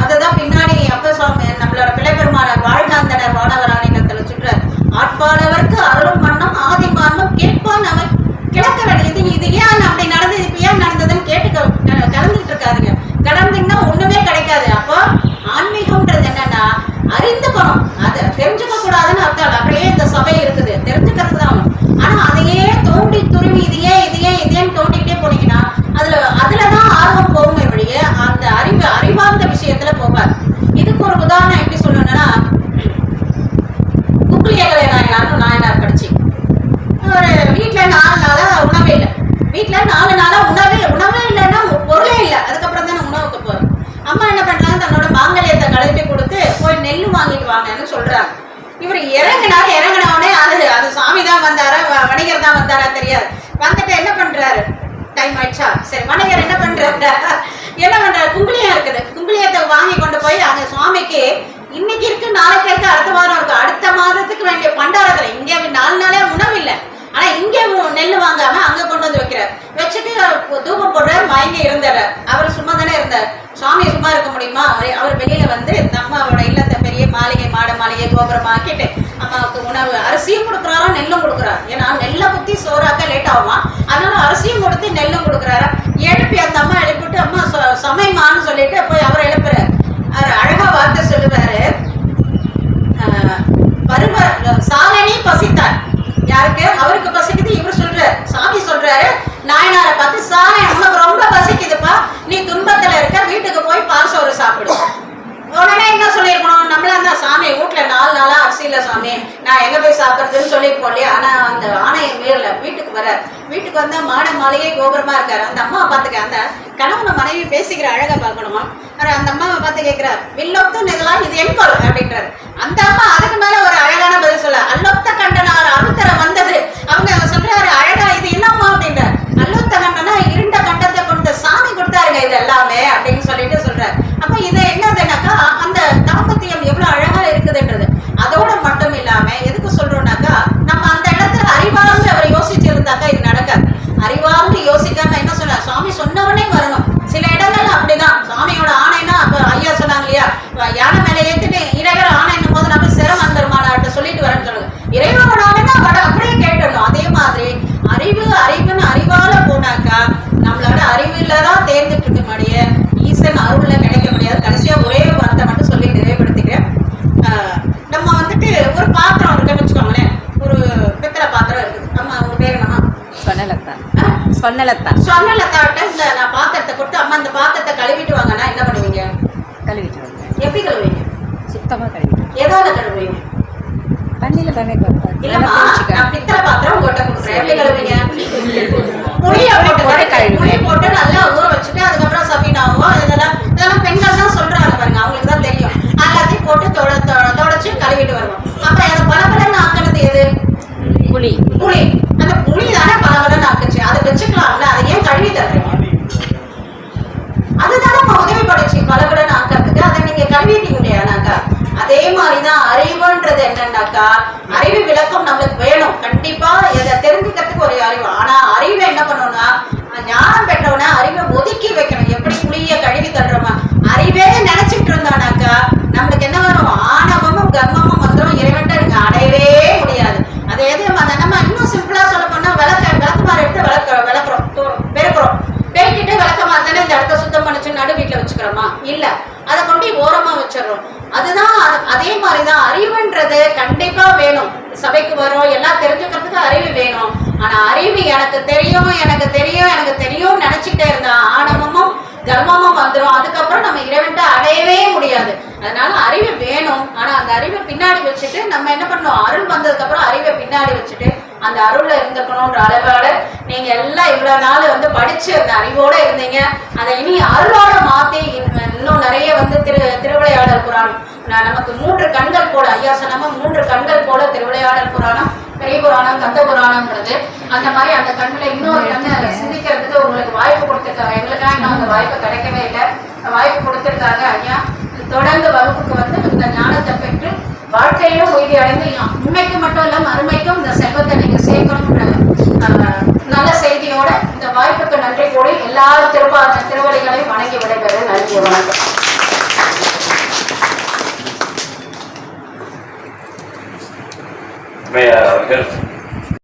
அதுதான் பின்னாடி அப்ப சுவாமி நம்மளோட பிள்ளை பெருமானார் வாழ்நாந்தனர் வானவராணினத்துல சொல்றார், ஆட்பாளவர்க்கு அருளும் மன்னம் ஆதி மார்மம் கேட்பான் அவர் கிழக்க வேண்டியது. இது ஏன் அப்படி நடந்தது, இப்ப ஏன் நடந்ததுன்னு கலந்துட்டு இருக்காதுங்க. கலந்தீங்கன்னா ஒண்ணுமே கிடைக்காது. அப்போ ஆன்மீகம்ன்றது என்னன்னா அறிந்துக்கணும், அதை தெரிஞ்சுக்க கூடாதுன்னு அர்த்தம். அப்படியே இந்த சபை இருக்குது, தெரிஞ்சுக்கிறது தான். ஆனா அதையே தோண்டி துருவி இதையேன்னு தோண்டிக்கிட்டே போனீங்கன்னா அதுலதான் ஆர்வம் போகுமே வழிய அந்த அறிவார்ந்த விஷயத்துல போகாது. இதுக்கு ஒரு உதாரணம் எப்படி சொல்லணும்னா, குக்குலியகலை நாயனார் படிச்சு ஒரு வீட்டுல 4 நாளா உணவே இல்லை. வீட்டுல 4 நாளா உணவே இல்லைன்னா பொருளே இல்லை. அதுக்கப்புறம் தான் உணவுக்கு போறோம். அம்மா என்ன பண்றாங்க, தன்னோட மாங்கல்யத்தை கழட்டி கொடுத்து போய் நெல் வாங்கிட்டு வாங்கன்னு சொல்றாங்க. இவர் இறங்கினவனே அது சாமி தான் வந்தாரா வணிகர் தான் வந்தாரா தெரியாது. வந்துட்டு என்ன பண்றாரு, டைம் ஆயிடுச்சா, சரி வணிகர் என்ன பண்றாரு, குங்குளியம் இருக்குது, குங்குளியத்தை வாங்கி கொண்டு போய் அங்க சுவாமிக்கு இன்னைக்கு இருக்கு, நாளைக்கு இருக்கு, அடுத்த வாரம் இருக்கு, அடுத்த மாதத்துக்கு வேண்டிய பண்டாரத்துல இங்க 4 நாளே உணவு இல்லை. ஆனா இங்க நெல் வாங்காம அங்க கொண்டு வந்து வைக்கிறார். வச்சுட்டு தூபம் போடுறாரு, மயங்கி இருந்தாரு. அவர் சும்மா தானே இருந்தார். சுவாமி சும்மா இருக்க முடியுமா? அவர் வெளியில வந்து அம்மாவோட இல்லத்தை பெரிய மாளிகை, மாட மாளிகை, கோபுரமா ஆக்கிட்டு அம்மாவுக்கு உணவு அரிசியும் கொடுக்குறாரா, நெல்லும் கொடுக்குறாரு. ஏன்னா நெல்லை குத்தி சோறாக்க லேட் ஆகுமா, அதனால அரிசியும் கொடுத்து நெல்லும் கொடுக்குறாரு. எழுப்பி அந்த அம்மா எழுப்பிட்டு அம்மா சமைமான்னு சொல்லிட்டு போய் அவர் எழுப்புறாரு. அவர் அழகா வார்த்தை சொல்லுவாரு, சாலனி பசித்தார். யாருக்கு? அவருக்கு பசிக்குது. இவர் சொல்றாரு, சாமி சொல்றாரு நாயனாரை பார்த்து, சாலை உனக்கு ரொம்ப பசிக்குதுப்பா, நீ துன்பத்துல இருக்க, வீட்டுக்கு போய் பால் சோறு சாப்பிடு. உடனே என்ன சொல்லியிருக்கணும்? நம்மள அந்த சாமி வீட்டுல 4 நாளா அரிசி இல்ல சாமி, நான் எங்க போய் சாப்பிடுறதுன்னு சொல்லியிருப்போம் இல்லையா? ஆனா அந்த ஆணையை மீறல. வீட்டுக்கு வர, வீட்டுக்கு வந்தா மாட மாளிகை கோபுரமா இருக்காரு. அந்த அம்மாவை பார்த்துக்க, அந்த கணவனை மனைவி பேசிக்கிற அழகா பார்க்கணுமா? அந்த அம்மாவை பார்த்து கேட்கிறார், வில்லொப்து நெகலாம் இது என் பொருள் அப்படின்றாரு. அந்த அம்மா அதுக்கு மேல ஒரு அழகான பதில் சொல்ல, அல்லொப்த கண்டனார் அழுத்தர வந்தது. அவங்க சொல்றாரு அழகா, இது என்னம்மா அப்படின்றார். அல்லொத்த கண்டனா இருண்ட கண்டத்தை கொண்ட சாமி கொடுத்தாருங்க இது எல்லாமே அப்படின்னு சொல்லிட்டு சொல்றாரு. அப்ப இது என்னதுனாக்கா அந்த தாம்பத்தியம் எவ்வளவு அழகா இருக்குதுன்றது. அதோட மட்டும் இல்லாம எதுக்கு சொல்றோம்னாக்கா, நம்ம அந்த இடத்துல அறிவார்ந்து அவர் யோசிச்சிருந்தாக்கா இது நடக்காது. அறிவார்ந்து யோசிக்காம என்ன சொன்னார்? சுவாமி சொன்னவனே வரணும். சில இடங்கள்ல அப்படிதான் சுவாமியோட ஆணைனா, அப்ப ஐயா சொன்னாங்க இல்லையா, யானை மேல ஏத்துட்டு இறைவர் ஆணைன்னும் போது நம்ம சிரம் அந்தர்மானாட்ட சொல்லிட்டு வரேன்னு சொல்லுங்க. இறைவனோட ஆணைனா அப்படியே கேட்டுடணும். அதே மாதிரி அறிவுன்னு அறிவால போனாக்கா நம்மளோட அறிவுலதான் தேர்ந்துட்டு இருக்க முடிய ஈசன் அருள்ல கிடைக்க முடியாது. கடைசியா ஒரே வார்த்தை மட்டும் சொல்லி நிறைவுபடுத்திக்கிறேன். நம்ம வந்துட்டு ஒரு பாத்திரம் இருக்குன்னு வச்சுக்கோங்களேன், ஒரு பித்தளை பாத்திரம் இருக்குது. அம்மா உங்க பேர் என்னம்மா? சொன்னலத்தாட்ட இந்த நான் பாத்திரத்தை கொடுத்து, அம்மா இந்த பாத்திரத்தை கழுவிட்டு வாங்கன்னா என்ன பண்ணுவீங்க? கழுவிட்டு வாங்க. எப்படி கழுவீங்க? சுத்தமா கழுவிட்டு. ஏதாவது கழுவுவீங்க? தண்ணியில தானே இல்லம்மா, நான் பித்தளை பாத்திரம் உங்கள்கிட்ட கொடுக்குறேன். எப்படி கழுவீங்க? புளியை போட்டு நல்லா ஊற வச்சுட்டு அதுக்கப்புறம் சபீனாவோ இதெல்லாம் பெண்கள் தான் சொல்றாங்க பாருங்க, அவங்களுக்கு தான் தெரியும். எல்லாத்தையும் போட்டு தொடச்சு கழுவிட்டு வருவோம். அப்ப அதை பலபலன்னு ஆக்குறது எது? புளி. அந்த புளி தானே பலபலன்னு ஆக்குச்சு. அதை வச்சுக்கலாம்ல, அதை ஏன் கழுவி தர்றீங்க? அதுதானே உதவி படைச்சு பலபலன்னு ஆக்கிறதுக்கு. அதை நீங்க கழுவிட்டீங்க இல்லையானாக்கா, அதே மாதிரிதான் அறிவுன்றது என்னன்னாக்கா, அறிவு விளக்கம் நம்மளுக்கு வேணும். கண்டிப்பா இதை தெரிஞ்சுக்கிறதுக்கு ஒரு அறிவு. ஆனா அறிவை என்ன பண்ணணும்னா, ஞானம் பெற்றவன அறிவை ஒதுக்கி வைக்கணும். எப்படி புளிய கழுவி தள்ளுறோமா, அறிவே நினைச்சிட்டு இருந்தானாக்கா நம்மளுக்கு என்ன வரும்? ஆணவமும் கர்மமும் வந்துடும். இறைவன்ட்ட நீங்க அடையவே முடியாது. அதை எது நம்ம இன்னும் சிம்பிளா சொல்ல போனா, விளக்குமாறு எடுத்து விளக்குறோம், பெருக்கிறோம். பெருக்கிட்டு விளக்கமாறு தானே இந்த இடத்த சுத்தம் பண்ணிச்சு நடு வீட்டுல வச்சுக்கிறோமா? இல்ல, அதை கொண்டு ஓரமா வச்சிடறோம். அதுதான் அதே மாதிரிதான் அறிவுன்றது கண்டிப்பா வேணும். சபைக்கு வரும், எல்லாம் தெரிஞ்சுக்கிறதுக்கு அறிவு வேணும். ஆனா அறிவு எனக்கு தெரியும் நினைச்சுட்டே இருந்தா ஆணவமும் கர்மமும் வந்துடும். அதுக்கப்புறம் நம்ம இறைவன்ட்ட அடையவே முடியாது. அதனால அறிவு வேணும். ஆனா அந்த அறிவை பின்னாடி வச்சுட்டு நம்ம என்ன பண்ணணும்? அருள் வந்ததுக்கு அப்புறம் அறிவை பின்னாடி வச்சுட்டு அந்த அருள்ல இருந்துக்கணும்ன்ற அளவோட நீங்க எல்லாம் இவ்வளவு நாள் வந்து படிச்சு அந்த அறிவோட இருந்தீங்க. அதை இனி அருளோட மாத்தி இன்னும் நிறைய வந்து திருவிளையாடல் புராணம், நமக்கு 3 கண்கள் போல, ஐயா சொன்னாம 3 கண்கள் போல திருவிளையாடல் புராணம், பெரிய புராணம், கந்த புராணம்ன்றது. அந்த மாதிரி அந்த கண்ணில் இன்னொரு கண்ணை சிந்திக்கிறதுக்கு உங்களுக்கு வாய்ப்பு கொடுத்துருக்காங்க. எங்களுக்காக இன்னும் அந்த வாய்ப்பு கிடைக்கவே இல்லை. வாய்ப்பு கொடுத்துருக்காங்க ஐயா. தொடர்ந்து வகுப்புக்கு வந்து இந்த ஞானத்தை பெற்று வாழ்க்கையிலும் உறுதி அடைந்து உண்மைக்கு மட்டும் இல்ல மறுமைக்கும் இந்த செல்வத்தை நீங்க சேர்க்கணும்ன்ற நல்ல செய்தியோட இந்த வாய்ப்புக்கு நன்றி கூறி எல்லா திருவடிகளையும் வணங்கி விடைபெற நன்றி, வணக்கம்.